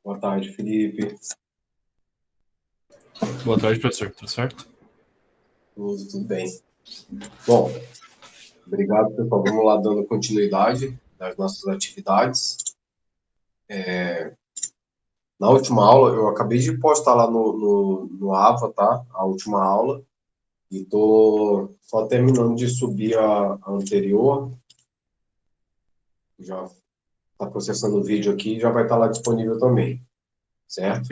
Boa tarde, Felipe. Boa tarde, professor. Tudo certo? Tudo bem. Bom, obrigado, pessoal. Vamos lá, dando continuidade das nossas atividades. Na última aula, eu acabei de postar lá no AVA, tá? A última aula. E tô só terminando de subir a anterior. Já está processando o vídeo aqui e já vai estar lá disponível também, certo?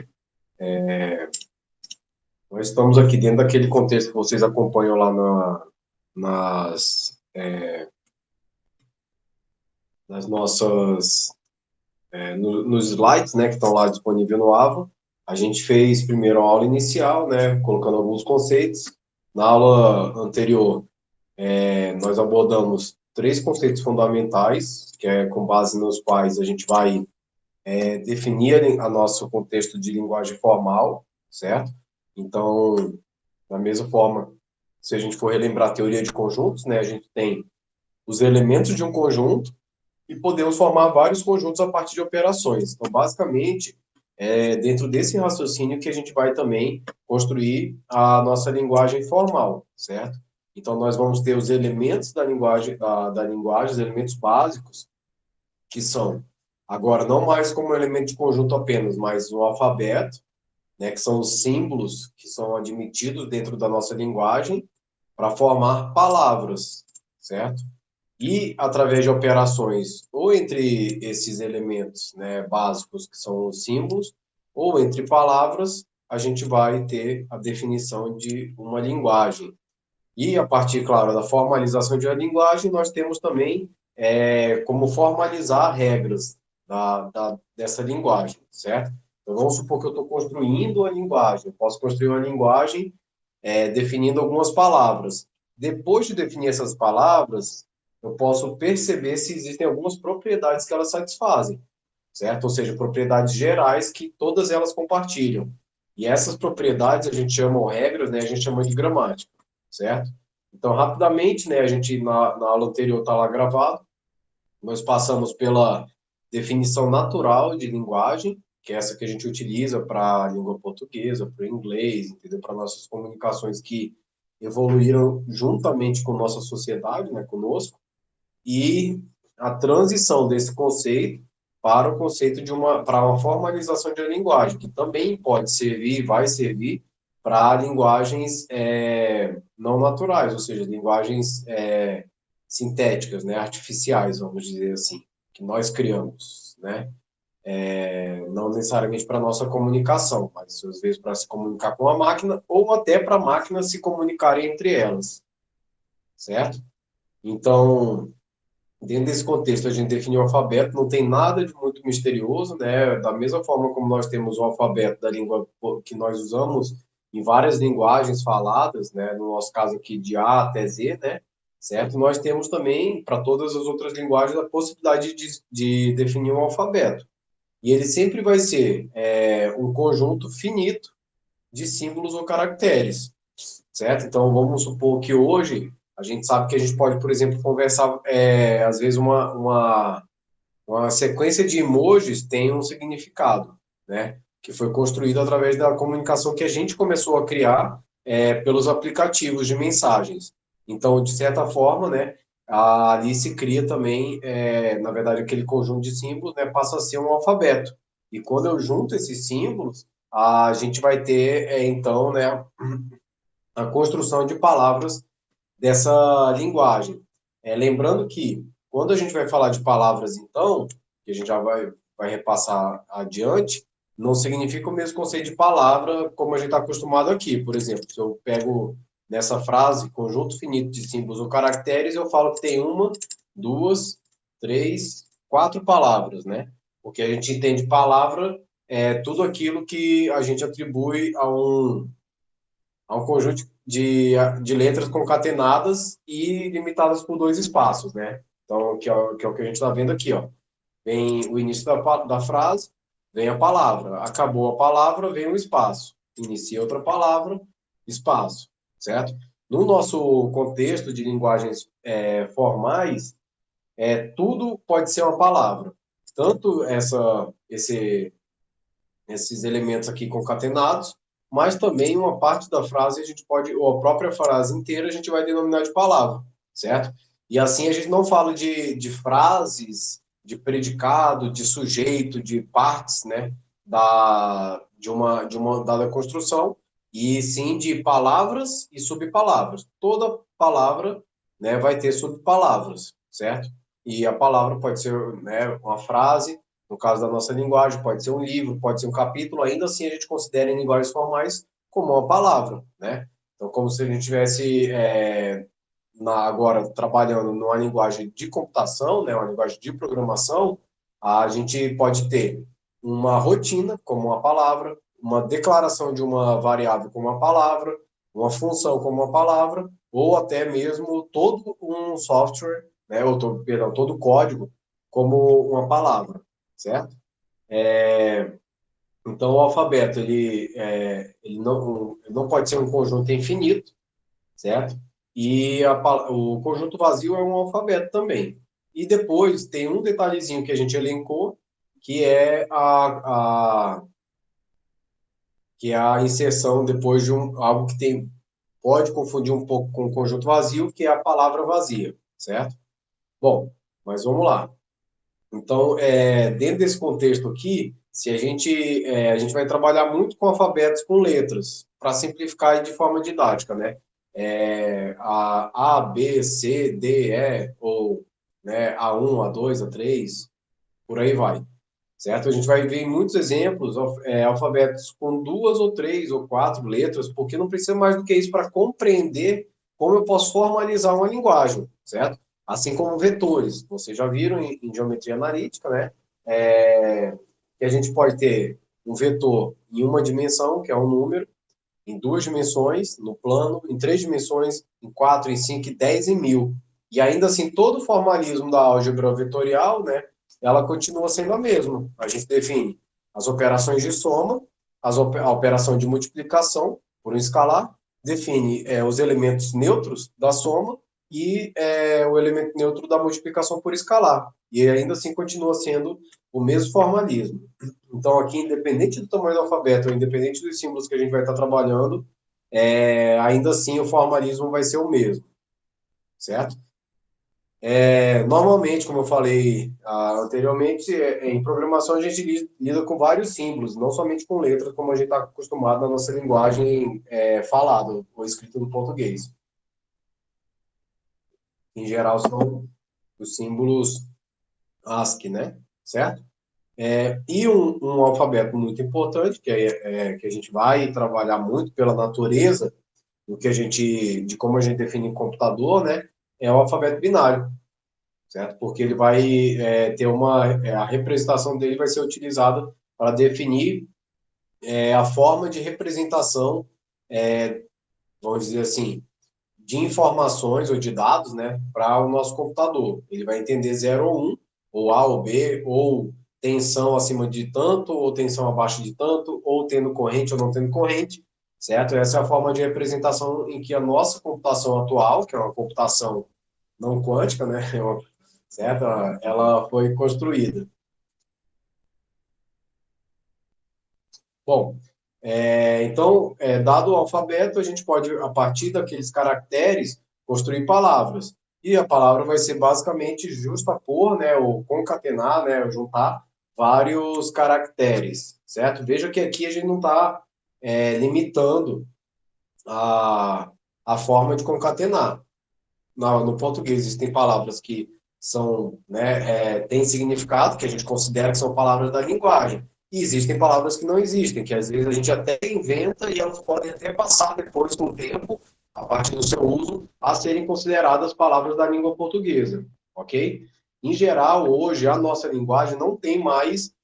Nós estamos aqui dentro daquele contexto que vocês acompanham lá nas, nas nossas nos slides, né, que estão lá disponíveis no AVA. A gente fez primeiro a aula inicial, né, colocando alguns conceitos. Na aula anterior, nós abordamos três conceitos fundamentais, que é com base nos quais a gente vai definir a nosso contexto de linguagem formal, certo? Então, da mesma forma, se a gente for relembrar a teoria de conjuntos, né, a gente tem os elementos de um conjunto e podemos formar vários conjuntos a partir de operações. Então, basicamente, é dentro desse raciocínio que a gente vai também construir a nossa linguagem formal, certo? Então, nós vamos ter os elementos da linguagem, os elementos básicos, que são, agora, não mais como elemento de conjunto apenas, mas o alfabeto, né, que são os símbolos que são admitidos dentro da nossa linguagem para formar palavras, certo? E através de operações, ou entre esses elementos, né, básicos, que são os símbolos, ou entre palavras, a gente vai ter a definição de uma linguagem. E a partir, claro, da formalização de uma linguagem, nós temos também como formalizar regras dessa linguagem, certo? Então, vamos supor que eu estou construindo a linguagem. Eu posso construir uma linguagem definindo algumas palavras. Depois de definir essas palavras, eu posso perceber se existem algumas propriedades que elas satisfazem, certo? Ou seja, propriedades gerais que todas elas compartilham. E essas propriedades a gente chama regras, né? A gente chama de gramática, certo? Então, rapidamente, né? A gente na aula anterior está lá gravado. Nós passamos pela definição natural de linguagem, que é essa que a gente utiliza para a língua portuguesa, para o inglês, entendeu? Para nossas comunicações que evoluíram juntamente com nossa sociedade, né, conosco, e a transição desse conceito para o conceito para uma formalização de uma linguagem, que também pode servir, vai servir para linguagens não naturais, ou seja, linguagens sintéticas, né, artificiais, vamos dizer assim, que nós criamos, né? Não necessariamente para nossa comunicação, mas às vezes para se comunicar com a máquina ou até para máquinas se comunicarem entre elas, certo? Então, dentro desse contexto, a gente definiu o alfabeto, não tem nada de muito misterioso, né? Da mesma forma como nós temos o alfabeto da língua que nós usamos em várias linguagens faladas, né? No nosso caso aqui, de A até Z, né? Certo? Nós temos também, para todas as outras linguagens, a possibilidade de definir um alfabeto. E ele sempre vai ser um conjunto finito de símbolos ou caracteres, certo? Então, vamos supor que hoje a gente sabe que a gente pode, por exemplo, conversar, às vezes uma sequência de emojis tem um significado, né? Que foi construído através da comunicação que a gente começou a criar pelos aplicativos de mensagens. Então, de certa forma, né, ali se cria também, na verdade, aquele conjunto de símbolos, né, passa a ser um alfabeto. E quando eu junto esses símbolos, a gente vai ter, então, né, a construção de palavras dessa linguagem. Lembrando que, quando a gente vai falar de palavras, então, que a gente já vai repassar adiante, não significa o mesmo conceito de palavra como a gente está acostumado aqui. Por exemplo, se eu pego nessa frase, conjunto finito de símbolos ou caracteres, eu falo que tem uma, duas, três, quatro palavras, né? Porque a gente entende palavra tudo aquilo que a gente atribui a um conjunto de letras concatenadas e limitadas por dois espaços, né? Então, que é o que a gente está vendo aqui, ó. Vem o início da frase, vem a palavra. Acabou a palavra, vem o espaço. Inicia outra palavra, espaço, certo? No nosso contexto de linguagens formais, tudo pode ser uma palavra. Tanto esses elementos aqui concatenados, mas também uma parte da frase a gente pode, ou a própria frase inteira, a gente vai denominar de palavra, certo? E assim a gente não fala de frases, de predicado, de sujeito, de partes, né, de uma dada construção, e sim de palavras e subpalavras. Toda palavra, né, vai ter subpalavras, certo? E a palavra pode ser, né, uma frase, no caso da nossa linguagem, pode ser um livro, pode ser um capítulo, ainda assim a gente considera em linguagens formais como uma palavra, né? Então, como se a gente tivesse agora trabalhando numa linguagem de computação, né, uma linguagem de programação, a gente pode ter uma rotina como uma palavra, uma declaração de uma variável como uma palavra, uma função como uma palavra, ou até mesmo todo um software, né, perdão, todo o código como uma palavra, certo? Então, o alfabeto ele não pode ser um conjunto infinito, certo? E o conjunto vazio é um alfabeto também. E depois tem um detalhezinho que a gente elencou, que é que é a inserção depois de algo que pode confundir um pouco com o conjunto vazio, que é a palavra vazia, certo? Bom, mas vamos lá. Então, dentro desse contexto aqui, se a gente vai trabalhar muito com alfabetos com letras, para simplificar de forma didática, né? A B, C, D, E, ou né, A1, A2, A3, por aí vai, certo? A gente vai ver em muitos exemplos alfabetos com duas ou três ou quatro letras, porque não precisa mais do que isso para compreender como eu posso formalizar uma linguagem, certo? Assim como vetores. Vocês já viram em geometria analítica, né? Que a gente pode ter um vetor em uma dimensão, que é um número, em duas dimensões, no plano, em três dimensões, em quatro, em cinco, em 10, em mil. E ainda assim, todo o formalismo da álgebra vetorial, né, ela continua sendo a mesma. A gente define as operações de soma, a operação de multiplicação por um escalar, define os elementos neutros da soma e o elemento neutro da multiplicação por escalar. E ainda assim continua sendo o mesmo formalismo. Então, aqui, independente do tamanho do alfabeto, ou independente dos símbolos que a gente vai estar trabalhando, ainda assim o formalismo vai ser o mesmo, certo? Normalmente, como eu falei anteriormente, em programação a gente lida com vários símbolos, não somente com letras, como a gente está acostumado na nossa linguagem falada ou escrita no português. Em geral, são os símbolos ASCII, né? Certo? E um alfabeto muito importante, que a gente vai trabalhar muito pela natureza de como a gente define em computador, né? É o alfabeto binário, certo? Porque ele vai ter a representação dele vai ser utilizada para definir a forma de representação, vamos dizer assim, de informações ou de dados, né, para o nosso computador. Ele vai entender 0 ou 1, ou A ou B, ou tensão acima de tanto, ou tensão abaixo de tanto, ou tendo corrente ou não tendo corrente, certo? Essa é a forma de representação em que a nossa computação atual, que é uma computação não quântica, né, certo? Ela foi construída. Bom, então, dado o alfabeto, a gente pode, a partir daqueles caracteres, construir palavras. E a palavra vai ser basicamente justapor, né, ou concatenar, né, ou juntar vários caracteres, certo? Veja que aqui a gente não está limitando a, a forma de concatenar. No português existem palavras que são, né, têm significado, que a gente considera que são palavras da linguagem. E existem palavras que não existem, que às vezes a gente até inventa e elas podem até passar depois, com o tempo, a partir do seu uso, a serem consideradas palavras da língua portuguesa, ok? Em geral, hoje, a nossa linguagem não tem mais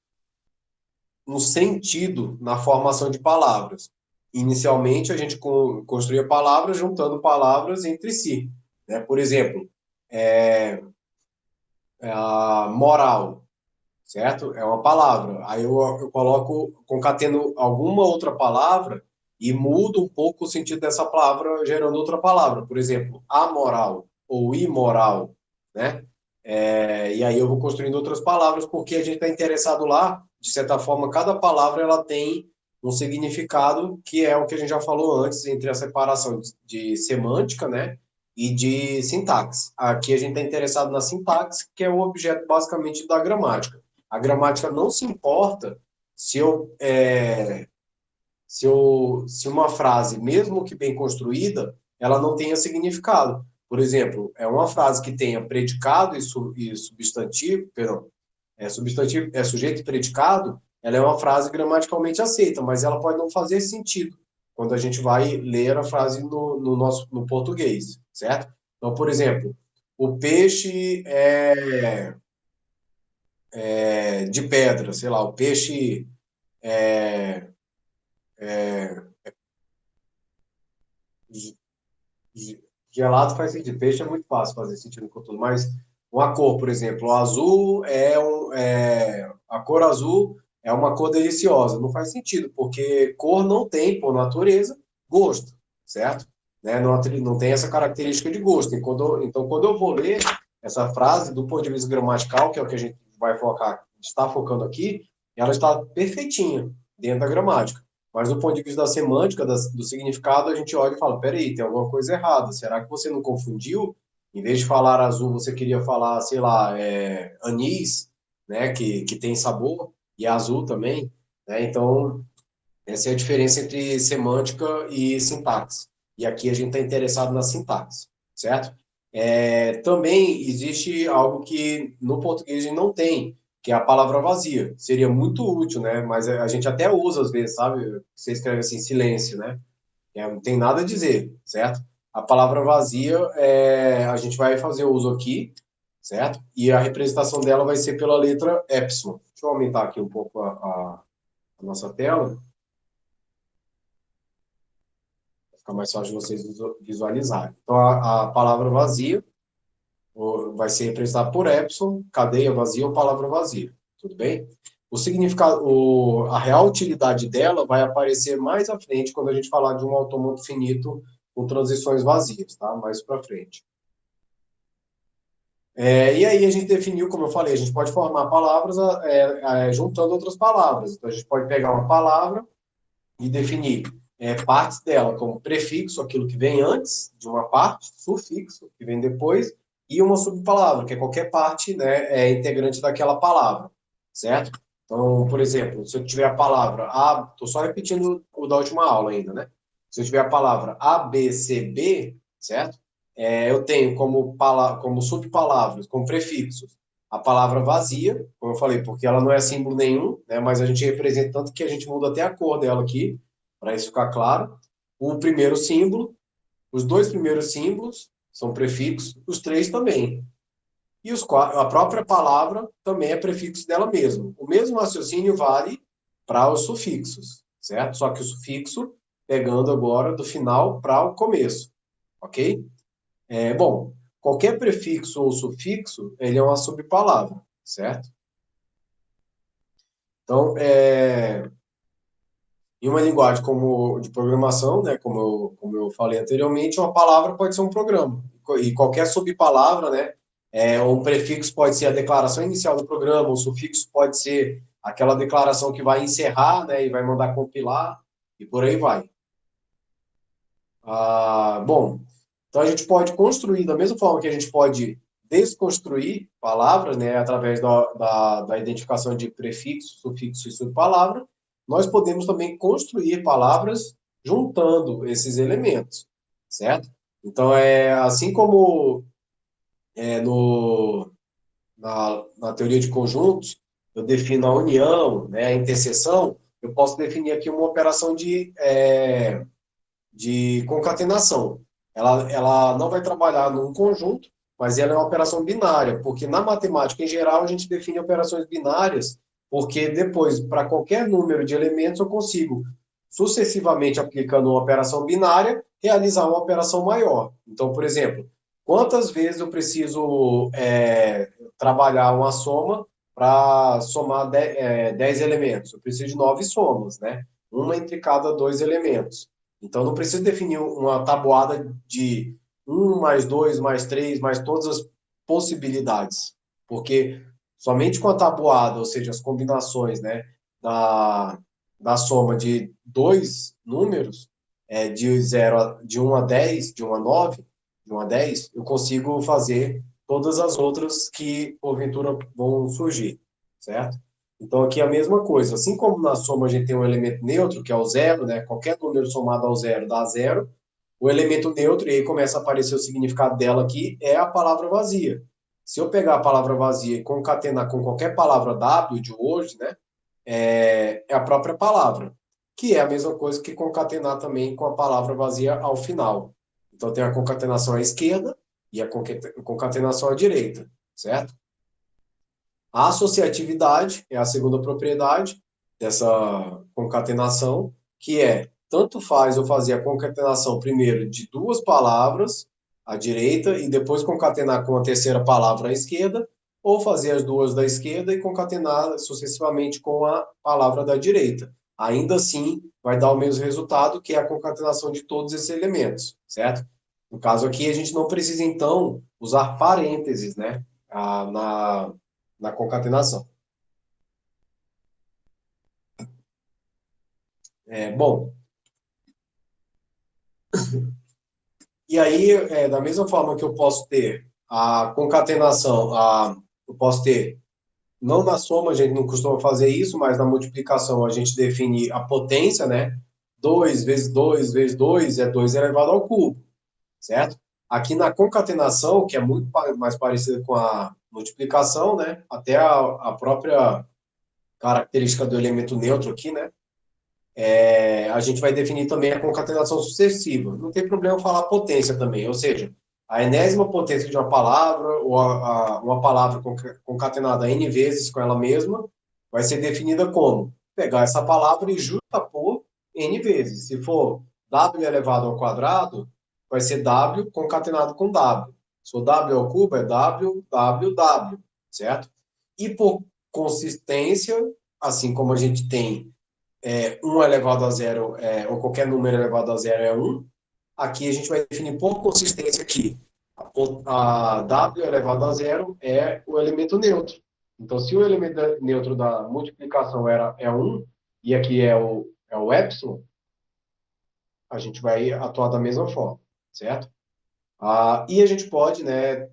um sentido na formação de palavras. Inicialmente, a gente construía palavras juntando palavras entre si, né? Por exemplo, moral, certo? É uma palavra. Aí eu coloco, concateno alguma outra palavra e mudo um pouco o sentido dessa palavra, gerando outra palavra. Por exemplo, amoral ou imoral, né? E aí eu vou construindo outras palavras porque a gente está interessado lá de certa forma, cada palavra ela tem um significado que é o que a gente já falou antes, entre a separação de semântica, né, e de sintaxe. Aqui a gente está interessado na sintaxe, que é o objeto basicamente da gramática. A gramática não se importa se uma frase, mesmo que bem construída, ela não tenha significado. Por exemplo, é uma frase que tenha predicado e substantivo, perdão, substantivo, sujeito e predicado, ela é uma frase gramaticalmente aceita, mas ela pode não fazer sentido quando a gente vai ler a frase no português, certo? Então, por exemplo, o peixe é de pedra, sei lá, o peixe gelado faz sentido. Peixe é muito fácil fazer sentido com tudo, mas uma cor, por exemplo, o azul a cor azul é uma cor deliciosa. Não faz sentido, porque cor não tem, por natureza, gosto, certo? Né? Não tem essa característica de gosto. Então, quando eu vou ler essa frase, do ponto de vista gramatical, que é o que a gente vai focar, está focando aqui, ela está perfeitinha dentro da gramática. Mas do ponto de vista da semântica, do significado, a gente olha e fala, peraí, tem alguma coisa errada. Será que você não confundiu? Em vez de falar azul, você queria falar, sei lá, anis, né, que tem sabor, e é azul também. Né? Então, essa é a diferença entre semântica e sintaxe. E aqui a gente está interessado na sintaxe, certo? Também existe algo que no português a gente não tem, que é a palavra vazia. Seria muito útil, né? Mas a gente até usa às vezes, sabe? Você escreve assim, silêncio, né? Não tem nada a dizer, certo? A palavra vazia, a gente vai fazer uso aqui, certo? E a representação dela vai ser pela letra epsilon. Deixa eu aumentar aqui um pouco a nossa tela. Fica mais fácil de vocês visualizarem. Então, a palavra vazia vai ser representada por epsilon, cadeia vazia ou palavra vazia. Tudo bem? O significado, a real utilidade dela vai aparecer mais à frente quando a gente falar de um autômato finito com transições vazias, tá? Mais para frente. E aí a gente definiu, como eu falei, a gente pode formar palavras juntando outras palavras. Então, a gente pode pegar uma palavra e definir partes dela como prefixo, aquilo que vem antes de uma parte, sufixo, que vem depois, e uma subpalavra, que é qualquer parte, né, integrante daquela palavra, certo? Então, por exemplo, se eu tiver a palavra estou só repetindo o da última aula ainda, né? Se eu tiver a palavra A, B, C, B, certo? Eu tenho como subpalavras, como prefixos, a palavra vazia, como eu falei, porque ela não é símbolo nenhum, né, mas a gente representa tanto que a gente muda até a cor dela aqui, para isso ficar claro. O primeiro símbolo, os dois primeiros símbolos são prefixos, os três também. E a própria palavra também é prefixo dela mesma. O mesmo raciocínio vale para os sufixos, certo? Só que o sufixo pegando agora do final para o começo, ok? Bom, qualquer prefixo ou sufixo, ele é uma subpalavra, certo? Então, em uma linguagem como de programação, né, como eu falei anteriormente, uma palavra pode ser um programa. E qualquer subpalavra, né, um prefixo pode ser a declaração inicial do programa, um sufixo pode ser aquela declaração que vai encerrar, né, e vai mandar compilar, e por aí vai. Bom, então a gente pode construir, da mesma forma que a gente pode desconstruir palavras, né, através da identificação de prefixo, sufixo e subpalavra, nós podemos também construir palavras juntando esses elementos, certo? Então, assim como na teoria de conjuntos, eu defino a união, né, a interseção, eu posso definir aqui uma operação de concatenação. Ela não vai trabalhar num conjunto, mas ela é uma operação binária, porque na matemática, em geral, a gente define operações binárias, porque depois, para qualquer número de elementos, eu consigo, sucessivamente aplicando uma operação binária, realizar uma operação maior. Então, por exemplo, quantas vezes eu preciso trabalhar uma soma para somar 10 elementos? Eu preciso de 9 somas, né? Uma entre cada dois elementos. Então, não preciso definir uma tabuada de um mais 2 mais 3 mais todas as possibilidades, porque somente com a tabuada, ou seja, as combinações, né, da soma de dois números, de 1 a 10, de 1 a 9, de 1 a 10, eu consigo fazer todas as outras que, porventura, vão surgir, certo? Então, aqui é a mesma coisa. Assim como na soma a gente tem um elemento neutro, que é o zero, né? Qualquer número somado ao zero dá zero. O elemento neutro, e aí começa a aparecer o significado dela aqui, é a palavra vazia. Se eu pegar a palavra vazia e concatenar com qualquer palavra W de hoje, né? É a própria palavra, que é a mesma coisa que concatenar também com a palavra vazia ao final. Então, tem a concatenação à esquerda e a concatenação à direita, certo? A associatividade é a segunda propriedade dessa concatenação, que é tanto faz eu fazer a concatenação primeiro de duas palavras à direita e depois concatenar com a terceira palavra à esquerda, ou fazer as duas da esquerda e concatenar sucessivamente com a palavra da direita. Ainda assim, vai dar o mesmo resultado, que é a concatenação de todos esses elementos, certo? No caso aqui, a gente não precisa, então, usar parênteses, né, na concatenação. Bom, e aí, da mesma forma que eu posso ter a concatenação, eu posso ter, não na soma, a gente não costuma fazer isso, mas na multiplicação a gente define a potência, né? 2 vezes 2 vezes 2 é 2 elevado ao cubo, certo? Aqui na concatenação, que é muito mais parecida com a multiplicação, né? Até a própria característica do elemento neutro aqui, né? A gente vai definir também a concatenação sucessiva. Não tem problema falar potência também, ou seja, a enésima potência de uma palavra, ou uma palavra concatenada N vezes com ela mesma, vai ser definida como pegar essa palavra e juntapor N vezes. Se for W elevado ao quadrado, vai ser W concatenado com W. Se for W ao cubo, é W, W, W, certo? E por consistência, assim como a gente tem 1 elevado a zero, ou qualquer número elevado a zero é 1. Aqui a gente vai definir por consistência que a W elevado a zero é o elemento neutro. Então, se o elemento neutro da multiplicação é 1, e aqui é o epsilon, a gente vai atuar da mesma forma, certo? E a gente pode, né,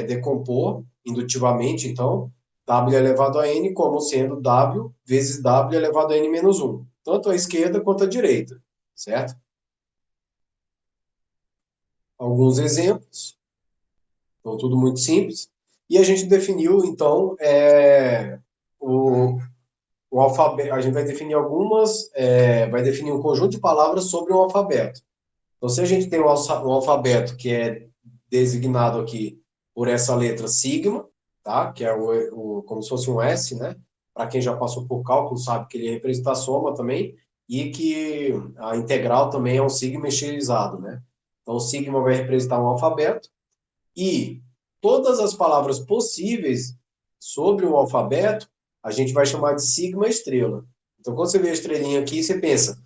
decompor indutivamente, então, W elevado a N como sendo W vezes W elevado a N menos 1. Tanto à esquerda quanto à direita, certo? Alguns exemplos, então tudo muito simples. E a gente definiu, então, o, o alfabeto. A gente vai definir vai definir um conjunto de palavras sobre um alfabeto. Então, se a gente tem um alfabeto que é designado aqui por essa letra sigma, tá? Que é como se fosse um S, né? Para quem já passou por cálculo, sabe que ele representa a soma também, e que a integral também é um sigma estilizado, né? Então, o sigma vai representar um alfabeto, e todas as palavras possíveis sobre o alfabeto, a gente vai chamar de sigma estrela. Então, quando você vê a estrelinha aqui, você pensa,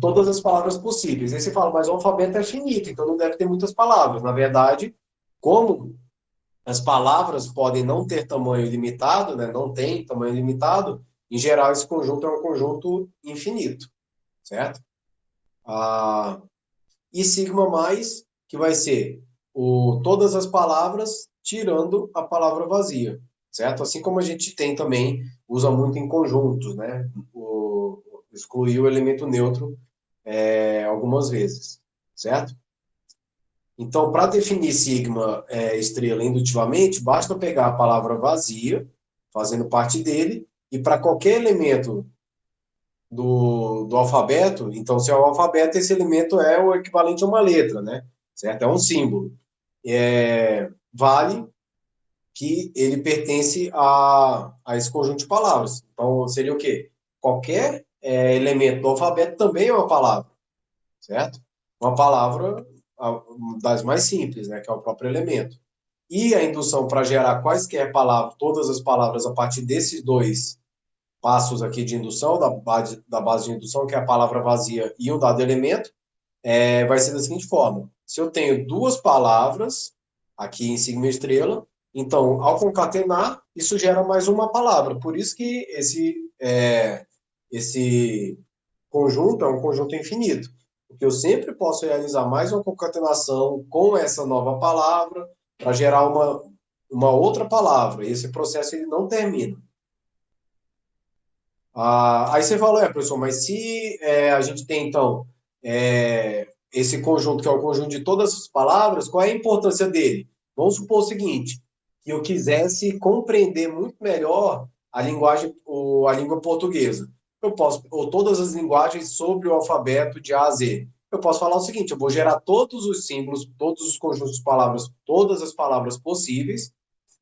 todas as palavras possíveis. Aí você fala, mas o alfabeto é finito, então não deve ter muitas palavras. Na verdade, como as palavras podem não ter tamanho limitado, né, não tem tamanho limitado, em geral esse conjunto é um conjunto infinito, certo? Ah, e sigma mais, que vai ser todas as palavras tirando a palavra vazia, certo? Assim como a gente tem também, usa muito em conjuntos, né? Excluir o elemento neutro algumas vezes, certo? Então, para definir sigma estrela indutivamente, basta pegar a palavra vazia, fazendo parte dele, e para qualquer elemento do alfabeto, então, se é um alfabeto, esse elemento é o equivalente a uma letra, né? Certo? É um símbolo. Vale que ele pertence a esse conjunto de palavras. Então, seria o quê? Qualquer elemento do alfabeto também é uma palavra, certo? Uma palavra das mais simples, né, que é o próprio elemento. E a indução para gerar quaisquer palavras, todas as palavras a partir desses dois passos aqui de indução, da base de indução, que é a palavra vazia e um dado elemento, vai ser da seguinte forma. Se eu tenho duas palavras aqui em sigma estrela, Então, ao concatenar, isso gera mais uma palavra. Por isso que esse conjunto é um conjunto infinito. Porque eu sempre posso realizar mais uma concatenação com essa nova palavra para gerar uma outra palavra. E esse processo ele não termina. Aí você falou, professor, mas se a gente tem, então, esse conjunto, que é o conjunto de todas as palavras, qual é a importância dele? Vamos supor o seguinte, que eu quisesse compreender muito melhor a linguagem, a língua portuguesa. Eu posso, ou todas as linguagens sobre o alfabeto de A a Z. Eu posso falar o seguinte, eu vou gerar todos os símbolos, todos os conjuntos de palavras, todas as palavras possíveis,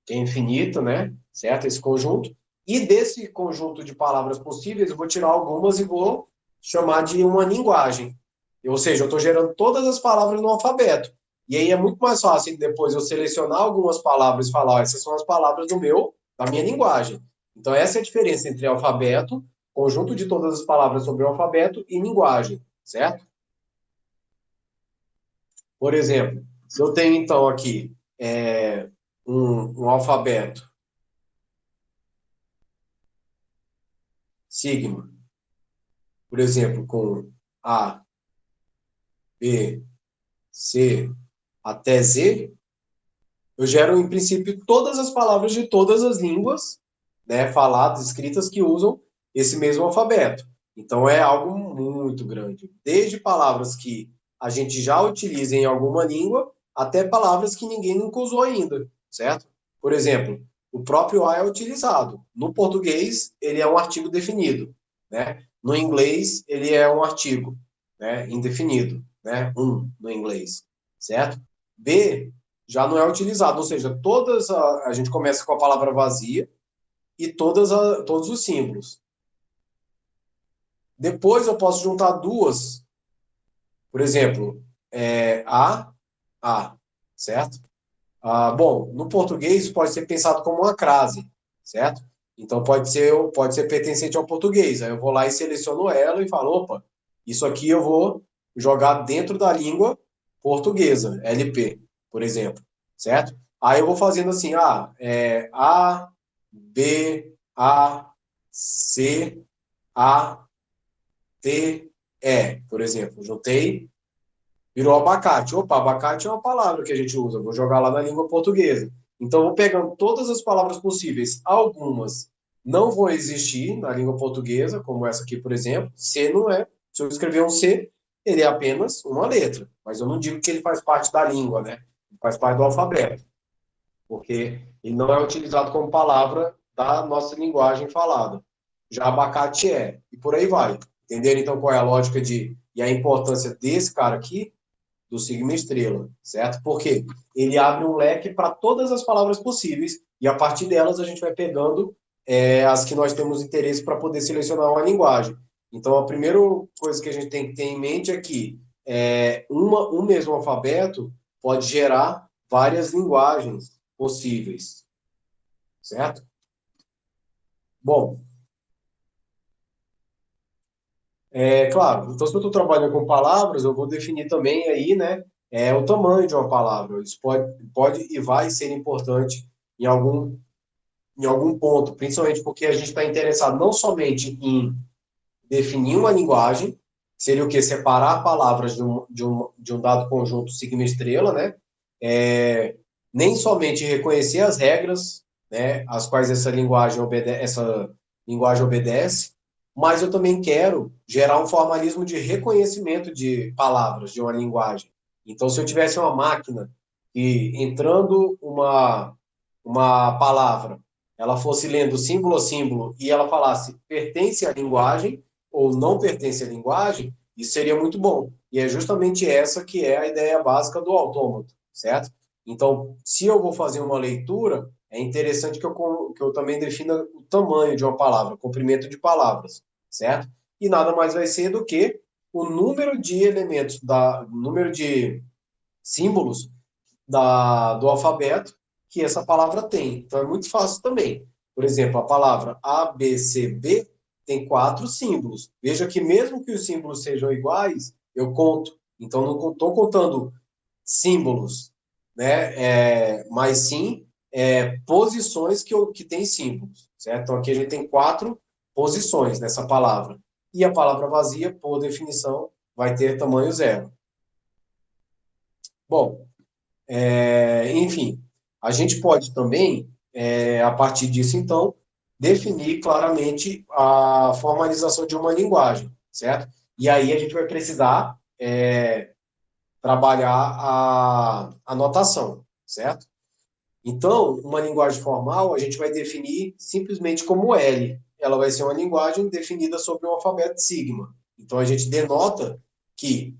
que é infinito, né? Certo? Esse conjunto. E desse conjunto de palavras possíveis, eu vou tirar algumas e vou chamar de uma linguagem. Ou seja, eu estou gerando todas as palavras no alfabeto. E aí é muito mais fácil depois eu selecionar algumas palavras e falar, ó, essas são as palavras da minha linguagem. Então essa é a diferença entre alfabeto, conjunto de todas as palavras sobre o alfabeto e linguagem, certo? Por exemplo, se eu tenho então aqui um alfabeto sigma, por exemplo, com A, B, C até Z, eu gero, em princípio, todas as palavras de todas as línguas, né, faladas, escritas, que usam esse mesmo alfabeto. Então, é algo muito grande. Desde palavras que a gente já utiliza em alguma língua, até palavras que ninguém nunca usou ainda, certo? Por exemplo, o próprio a é utilizado. No português, ele é um artigo definido, né? No inglês, ele é um artigo, né, indefinido, né? No inglês, certo? B já não é utilizado, ou seja, a gente começa com a palavra vazia e todos os símbolos. Depois eu posso juntar duas, por exemplo, a, certo? Bom, no português pode ser pensado como uma crase, certo? Então pode ser pertencente ao português. Aí eu vou lá e seleciono ela e falo, opa, isso aqui eu vou jogar dentro da língua portuguesa, LP, por exemplo, certo? Aí eu vou fazendo assim, A, B, A, C, A, T, E, por exemplo. Juntei, virou abacate. Opa, abacate é uma palavra que a gente usa, vou jogar lá na língua portuguesa. Então, eu vou pegando todas as palavras possíveis. Algumas não vão existir na língua portuguesa, como essa aqui, por exemplo. C não é. Se eu escrever um C, ele é apenas uma letra. Mas eu não digo que ele faz parte da língua, né? Ele faz parte do alfabeto. Porque ele não é utilizado como palavra da nossa linguagem falada. Já abacate é. E por aí vai. Entenderam, então, qual é a lógica e a importância desse cara aqui? Do sigma estrela, certo? Porque ele abre um leque para todas as palavras possíveis e a partir delas a gente vai pegando as que nós temos interesse para poder selecionar uma linguagem. Então, a primeira coisa que a gente tem que ter em mente é que um mesmo alfabeto pode gerar várias linguagens possíveis, certo? Bom, claro, então se eu estou trabalhando com palavras, eu vou definir também aí, né, o tamanho de uma palavra. Isso pode e vai ser importante em em algum ponto, principalmente porque a gente está interessado não somente em definir uma linguagem, seria o quê? Separar palavras de um dado conjunto sigma-estrela, né? Nem somente reconhecer as regras, né, às quais essa linguagem obedece, mas eu também quero gerar um formalismo de reconhecimento de palavras de uma linguagem. Então, se eu tivesse uma máquina que entrando uma palavra, ela fosse lendo símbolo a símbolo e ela falasse pertence à linguagem ou não pertence à linguagem, isso seria muito bom. E é justamente essa que é a ideia básica do autômato, certo? Então, se eu vou fazer uma leitura, é interessante que eu também defina o tamanho de uma palavra, o comprimento de palavras, certo? E nada mais vai ser do que o número de elementos, número de símbolos do alfabeto que essa palavra tem. Então, é muito fácil também. Por exemplo, a palavra A, B, C, B tem 4 símbolos. Veja que mesmo que os símbolos sejam iguais, eu conto. Então, não estou contando símbolos, né? Mas sim posições que tem símbolos, certo? Então, aqui a gente tem 4 posições nessa palavra. E a palavra vazia, por definição, vai ter tamanho 0. Bom, enfim, a gente pode também, a partir disso, então, definir claramente a formalização de uma linguagem, certo? E aí a gente vai precisar trabalhar a notação, certo? Então, uma linguagem formal a gente vai definir simplesmente como L. Ela vai ser uma linguagem definida sobre um alfabeto sigma. Então, a gente denota que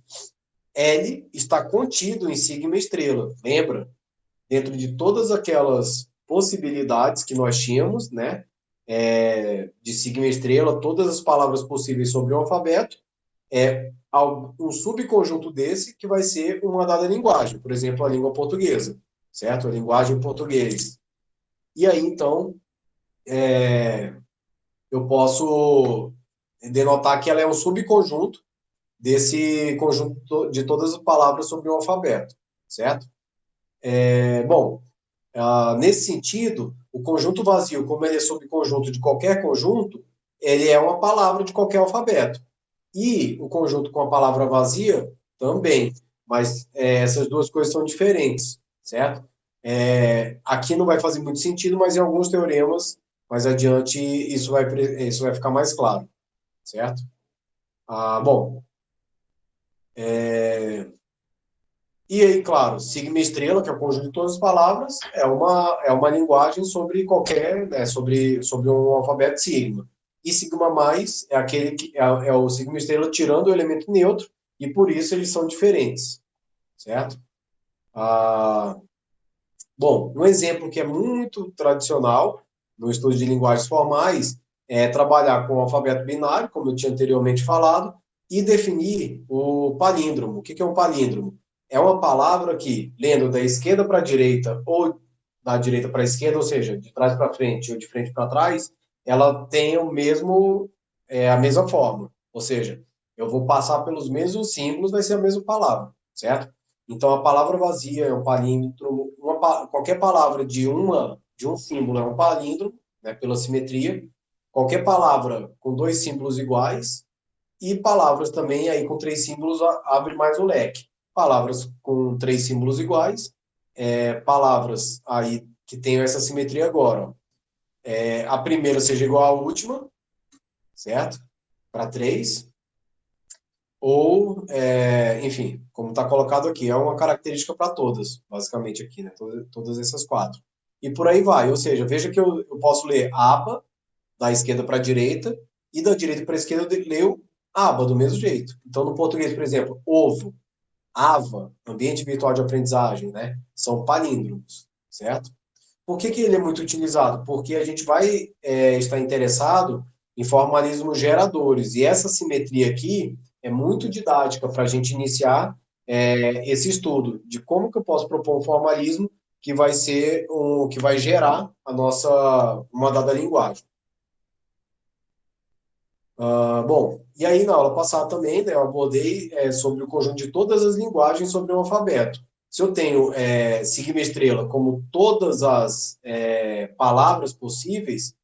L está contido em sigma estrela. Lembra? Dentro de todas aquelas possibilidades que nós tínhamos, né? De sigma estrela, todas as palavras possíveis sobre o alfabeto, um subconjunto desse que vai ser uma dada linguagem, por exemplo, a língua portuguesa, certo? A linguagem português. E aí, então, eu posso denotar que ela é um subconjunto desse conjunto de todas as palavras sobre o alfabeto, certo? Bom, nesse sentido, o conjunto vazio, como ele é subconjunto de qualquer conjunto, ele é uma palavra de qualquer alfabeto. E o conjunto com a palavra vazia também. Mas essas duas coisas são diferentes, certo? Aqui não vai fazer muito sentido, mas em alguns teoremas, mais adiante, isso vai ficar mais claro, certo? Bom, e aí, claro, sigma estrela, que é o conjunto de todas as palavras, é uma linguagem sobre qualquer, né, sobre um alfabeto sigma. E sigma mais é aquele que é o sigma estrela tirando o elemento neutro, e por isso eles são diferentes, certo? Ah, bom, um exemplo que é muito tradicional no estudo de linguagens formais é trabalhar com o alfabeto binário, como eu tinha anteriormente falado, e definir o palíndromo. O que é um palíndromo? É uma palavra que, lendo da esquerda para a direita ou da direita para a esquerda, ou seja, de trás para frente ou de frente para trás, ela tem a mesma forma. Ou seja, eu vou passar pelos mesmos símbolos, vai ser a mesma palavra, certo? Então, a palavra vazia é um palíndromo, qualquer palavra de um símbolo é um palíndromo, né, pela simetria. Qualquer palavra com 2 símbolos iguais e palavras também aí com 3 símbolos abre mais o leque. Palavras com 3 símbolos iguais, palavras aí que tenham essa simetria agora. A primeira seja igual à última, certo? Para 3. Ou, enfim, como está colocado aqui, é uma característica para todas, basicamente aqui, né? Todas essas 4. E por aí vai, ou seja, veja que eu posso ler aba da esquerda para a direita e da direita para a esquerda eu leio aba do mesmo jeito. Então, no português, por exemplo, ovo, ava, ambiente virtual de aprendizagem, né? São palíndromos, certo? Por que ele é muito utilizado? Porque a gente vai estar interessado em formalismos geradores. E essa simetria aqui é muito didática para a gente iniciar esse estudo de como que eu posso propor um formalismo que vai que vai gerar uma dada linguagem. Bom, e aí na aula passada também, né, eu abordei sobre o conjunto de todas as linguagens sobre o alfabeto. Se eu tenho sigma estrela como todas as palavras possíveis,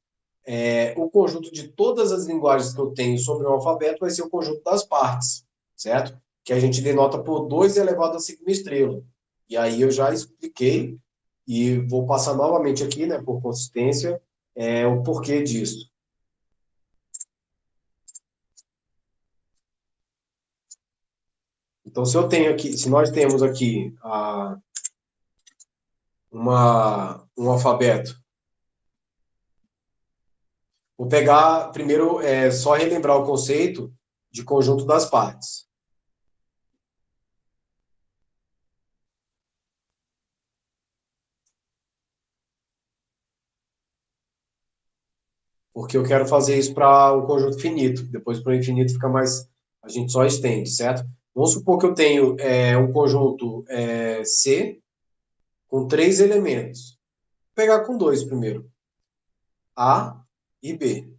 o conjunto de todas as linguagens que eu tenho sobre o alfabeto vai ser o conjunto das partes, certo? Que a gente denota por 2 elevado a sigma estrela. E aí eu já expliquei e vou passar novamente aqui, né, por consistência, o porquê disso. Então, se nós temos aqui um alfabeto, vou pegar primeiro, só relembrar o conceito de conjunto das partes. Porque eu quero fazer isso para um conjunto finito. Depois, para o infinito, fica mais. A gente só estende, certo? Vamos supor que eu tenho um conjunto C com 3 elementos. Vou pegar com 2 primeiro. A e B.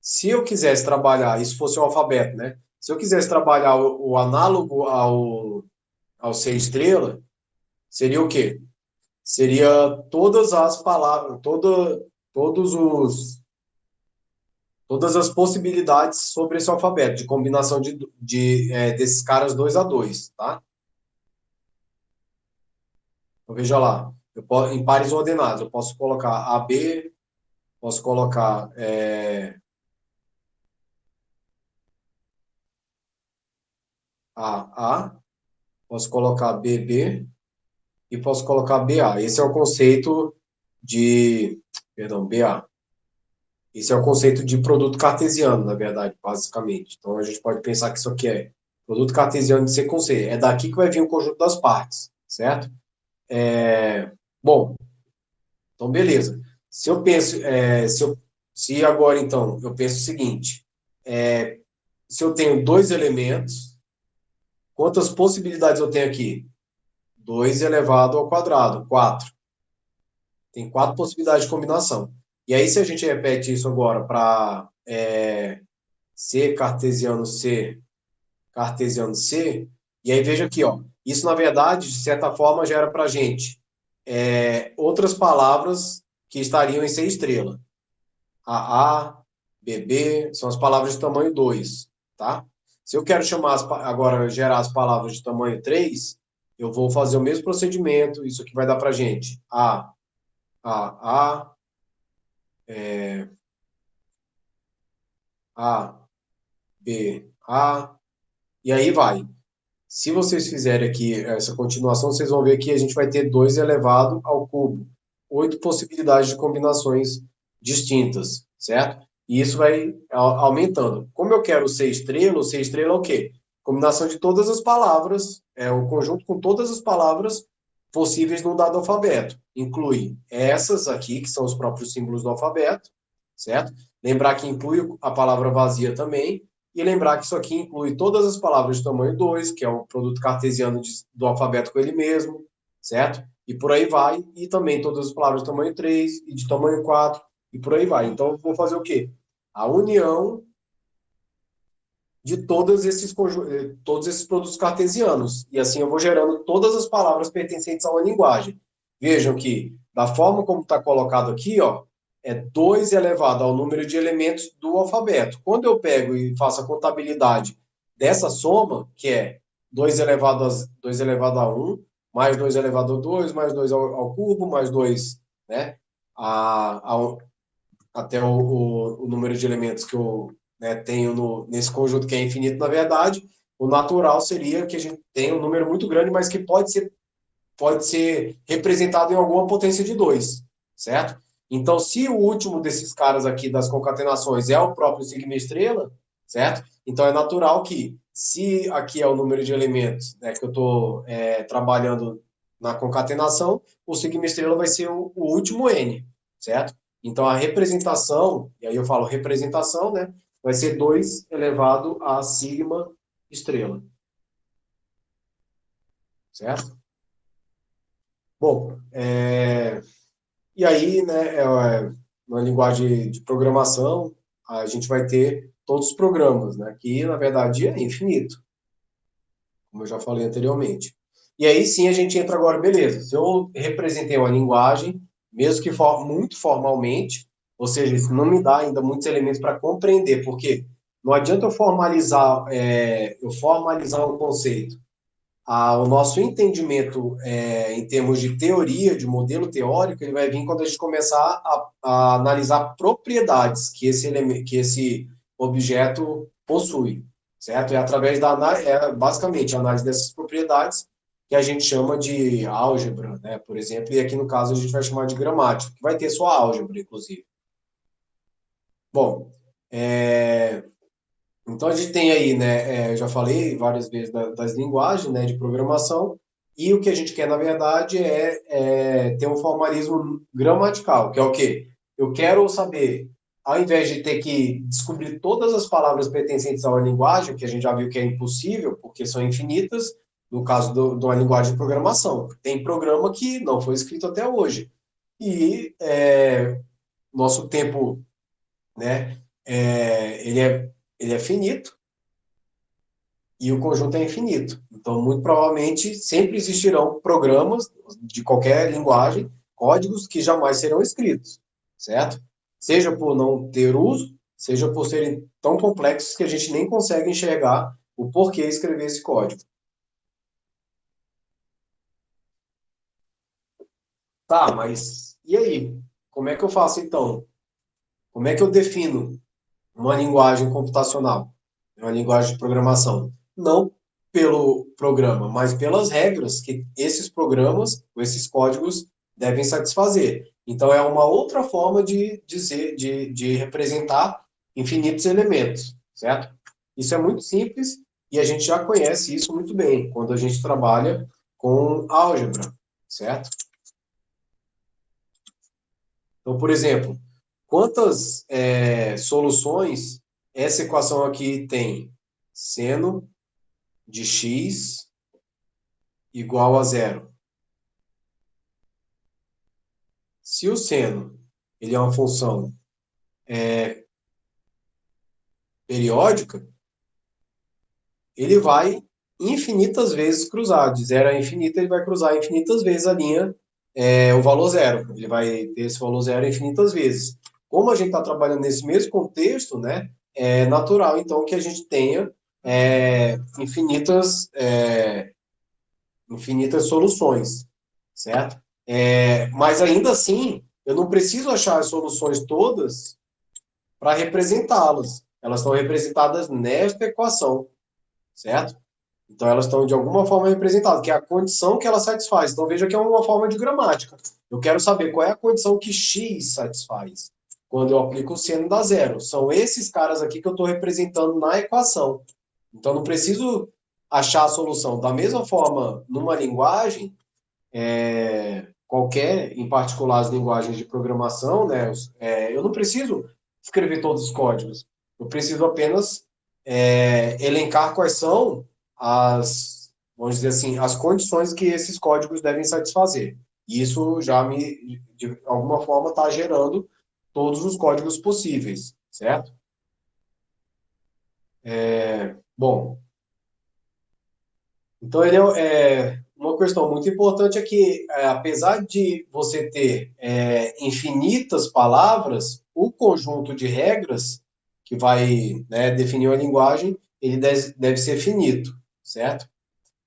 Se eu quisesse trabalhar, isso fosse um alfabeto, né? Se eu quisesse trabalhar o análogo ao C estrela, seria o quê? seria todas as palavras, todas as possibilidades sobre esse alfabeto, de combinação desses caras 2 a 2, tá? Então, veja lá, em pares ordenados, eu posso colocar AB, posso colocar AA, posso colocar BB e posso colocar BA. Esse é o conceito BA. Esse é o conceito de produto cartesiano, na verdade, basicamente. Então, a gente pode pensar que isso aqui é produto cartesiano de C com C. É daqui que vai vir o conjunto das partes, certo? Bom, então, beleza. Se eu penso, se agora, então, eu penso o seguinte, se eu tenho 2 elementos, quantas possibilidades eu tenho aqui? 2 elevado ao quadrado, 4. Tem 4 possibilidades de combinação. E aí, se a gente repete isso agora para C cartesiano C, cartesiano C, e aí veja aqui, ó, isso na verdade, de certa forma, gera para a gente outras palavras que estariam em C estrela. AA, BB, são as palavras de tamanho 2, tá? Se eu quero agora gerar as palavras de tamanho 3, eu vou fazer o mesmo procedimento, isso aqui vai dar para a gente A, A, B, A, e aí vai. Se vocês fizerem aqui essa continuação, vocês vão ver que a gente vai ter 2 elevado ao cubo. 8 possibilidades de combinações distintas, certo? E isso vai aumentando. Como eu quero o C estrela é o quê? Combinação de todas as palavras, o conjunto com todas as palavras possíveis num dado alfabeto. Inclui essas aqui, que são os próprios símbolos do alfabeto, certo? Lembrar que inclui a palavra vazia também, e lembrar que isso aqui inclui todas as palavras de tamanho 2, que é o produto cartesiano do alfabeto com ele mesmo, certo? E por aí vai. E também todas as palavras de tamanho 3 e de tamanho 4, e por aí vai. Então, eu vou fazer o quê? A união de todos esses produtos cartesianos. E assim eu vou gerando todas as palavras pertencentes a uma linguagem. Vejam que, da forma como está colocado aqui, ó, é 2 elevado ao número de elementos do alfabeto. Quando eu pego e faço a contabilidade dessa soma, que é 2 elevado a 1, mais 2 elevado a 2, mais 2 ao cubo, mais 2, né, até o número de elementos que eu, né, tenho nesse conjunto que é infinito, na verdade, o natural seria que a gente tenha um número muito grande, mas que pode ser representado em alguma potência de 2, certo? Então, se o último desses caras aqui das concatenações é o próprio sigma estrela, certo? Então, é natural que, se aqui é o número de elementos, né, que eu estou trabalhando na concatenação, o sigma estrela vai ser o último n, certo? Então, a representação, e aí eu falo representação, né, vai ser 2 elevado a sigma estrela, certo? Bom, e aí, né, na linguagem de programação, a gente vai ter todos os programas, né, que na verdade é infinito, como eu já falei anteriormente. E aí sim a gente entra agora, beleza, se eu representei uma linguagem, mesmo que muito formalmente, ou seja, isso não me dá ainda muitos elementos para compreender, porque não adianta eu formalizar um conceito. O nosso entendimento em termos de teoria, de modelo teórico, ele vai vir quando a gente começar a analisar propriedades que esse objeto possui, certo? É através basicamente, a análise dessas propriedades que a gente chama de álgebra, né? Por exemplo, e aqui no caso a gente vai chamar de gramática, que vai ter sua álgebra, inclusive. Bom, então a gente tem aí, né, eu já falei várias vezes das linguagens, né, de programação, e o que a gente quer, na verdade, ter um formalismo gramatical, que é o quê? Eu quero saber, ao invés de ter que descobrir todas as palavras pertencentes a uma linguagem, que a gente já viu que é impossível, porque são infinitas, no caso de uma linguagem de programação. Tem programa que não foi escrito até hoje. E nosso tempo, né, ele é finito, e o conjunto é infinito. Então, muito provavelmente, sempre existirão programas de qualquer linguagem, códigos que jamais serão escritos, certo? Seja por não ter uso, seja por serem tão complexos que a gente nem consegue enxergar o porquê escrever esse código. Tá, mas e aí? Como é que eu faço então? Como é que eu defino uma linguagem computacional, uma linguagem de programação? Não pelo programa, mas pelas regras que esses programas, ou esses códigos devem satisfazer. Então é uma outra forma de dizer, de representar infinitos elementos, certo? Isso é muito simples e a gente já conhece isso muito bem quando a gente trabalha com álgebra, certo? Então, por exemplo, quantas soluções essa equação aqui tem? Seno de x igual a zero. Se o seno ele é uma função periódica, ele vai infinitas vezes cruzar. De zero a infinito, ele vai cruzar infinitas vezes a linha, o valor zero. Ele vai ter esse valor zero infinitas vezes. Como a gente está trabalhando nesse mesmo contexto, né, é natural, então, que a gente tenha infinitas soluções, certo? Mas ainda assim, eu não preciso achar as soluções todas para representá-las. Elas estão representadas nesta equação, certo? Então elas estão de alguma forma representadas, que é a condição que ela satisfaz. Então veja que é uma forma de gramática. Eu quero saber qual é a condição que x satisfaz quando eu aplico o seno da zero. São esses caras aqui que eu estou representando na equação. Então não preciso achar a solução. Da mesma forma, numa linguagem, qualquer, em particular as linguagens de programação, né, eu não preciso escrever todos os códigos. Eu preciso apenas elencar quais são vamos dizer assim, as condições que esses códigos devem satisfazer. E isso já de alguma forma, está gerando todos os códigos possíveis, certo? Bom, então, uma questão muito importante é que, apesar de você ter infinitas palavras, o conjunto de regras que vai, né, definir a linguagem, ele deve ser finito, certo?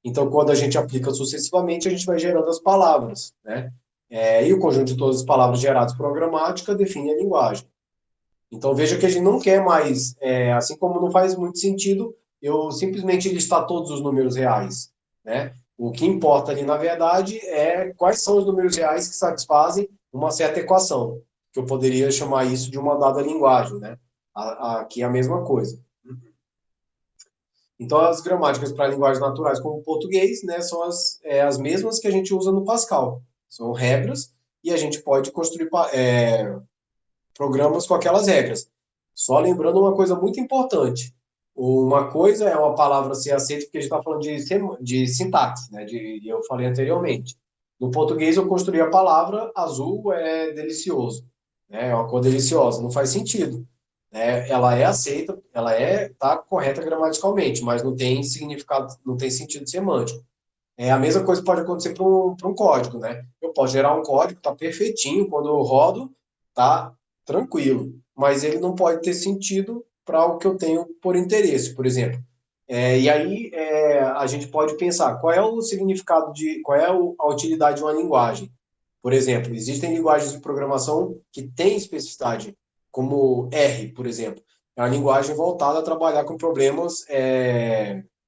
Então, quando a gente aplica sucessivamente, a gente vai gerando as palavras, né? E o conjunto de todas as palavras geradas por gramática define a linguagem. Então, veja que a gente não quer mais, assim como não faz muito sentido eu simplesmente listar todos os números reais, né? O que importa ali, na verdade, é quais são os números reais que satisfazem uma certa equação, que eu poderia chamar isso de uma dada linguagem, né? Aqui é a mesma coisa. Então, as gramáticas para linguagens naturais, como o português, né, são as mesmas que a gente usa no Pascal. São regras e a gente pode construir programas com aquelas regras. Só lembrando uma coisa muito importante. Uma coisa é uma palavra ser aceita, porque a gente está falando de sintaxe, né? Eu falei anteriormente. No português, eu construí a palavra azul é delicioso. Né? É uma cor deliciosa. Não faz sentido. Né? Ela é aceita, ela tá correta gramaticalmente, mas não tem significado, não tem sentido semântico. A mesma coisa pode acontecer para um código, né? Eu posso gerar um código, tá perfeitinho, quando eu rodo, tá tranquilo. Mas ele não pode ter sentido para o que eu tenho por interesse, por exemplo. E aí a gente pode pensar qual é o significado qual é a utilidade de uma linguagem. Por exemplo, existem linguagens de programação que têm especificidade, como R, por exemplo. É uma linguagem voltada a trabalhar com problemas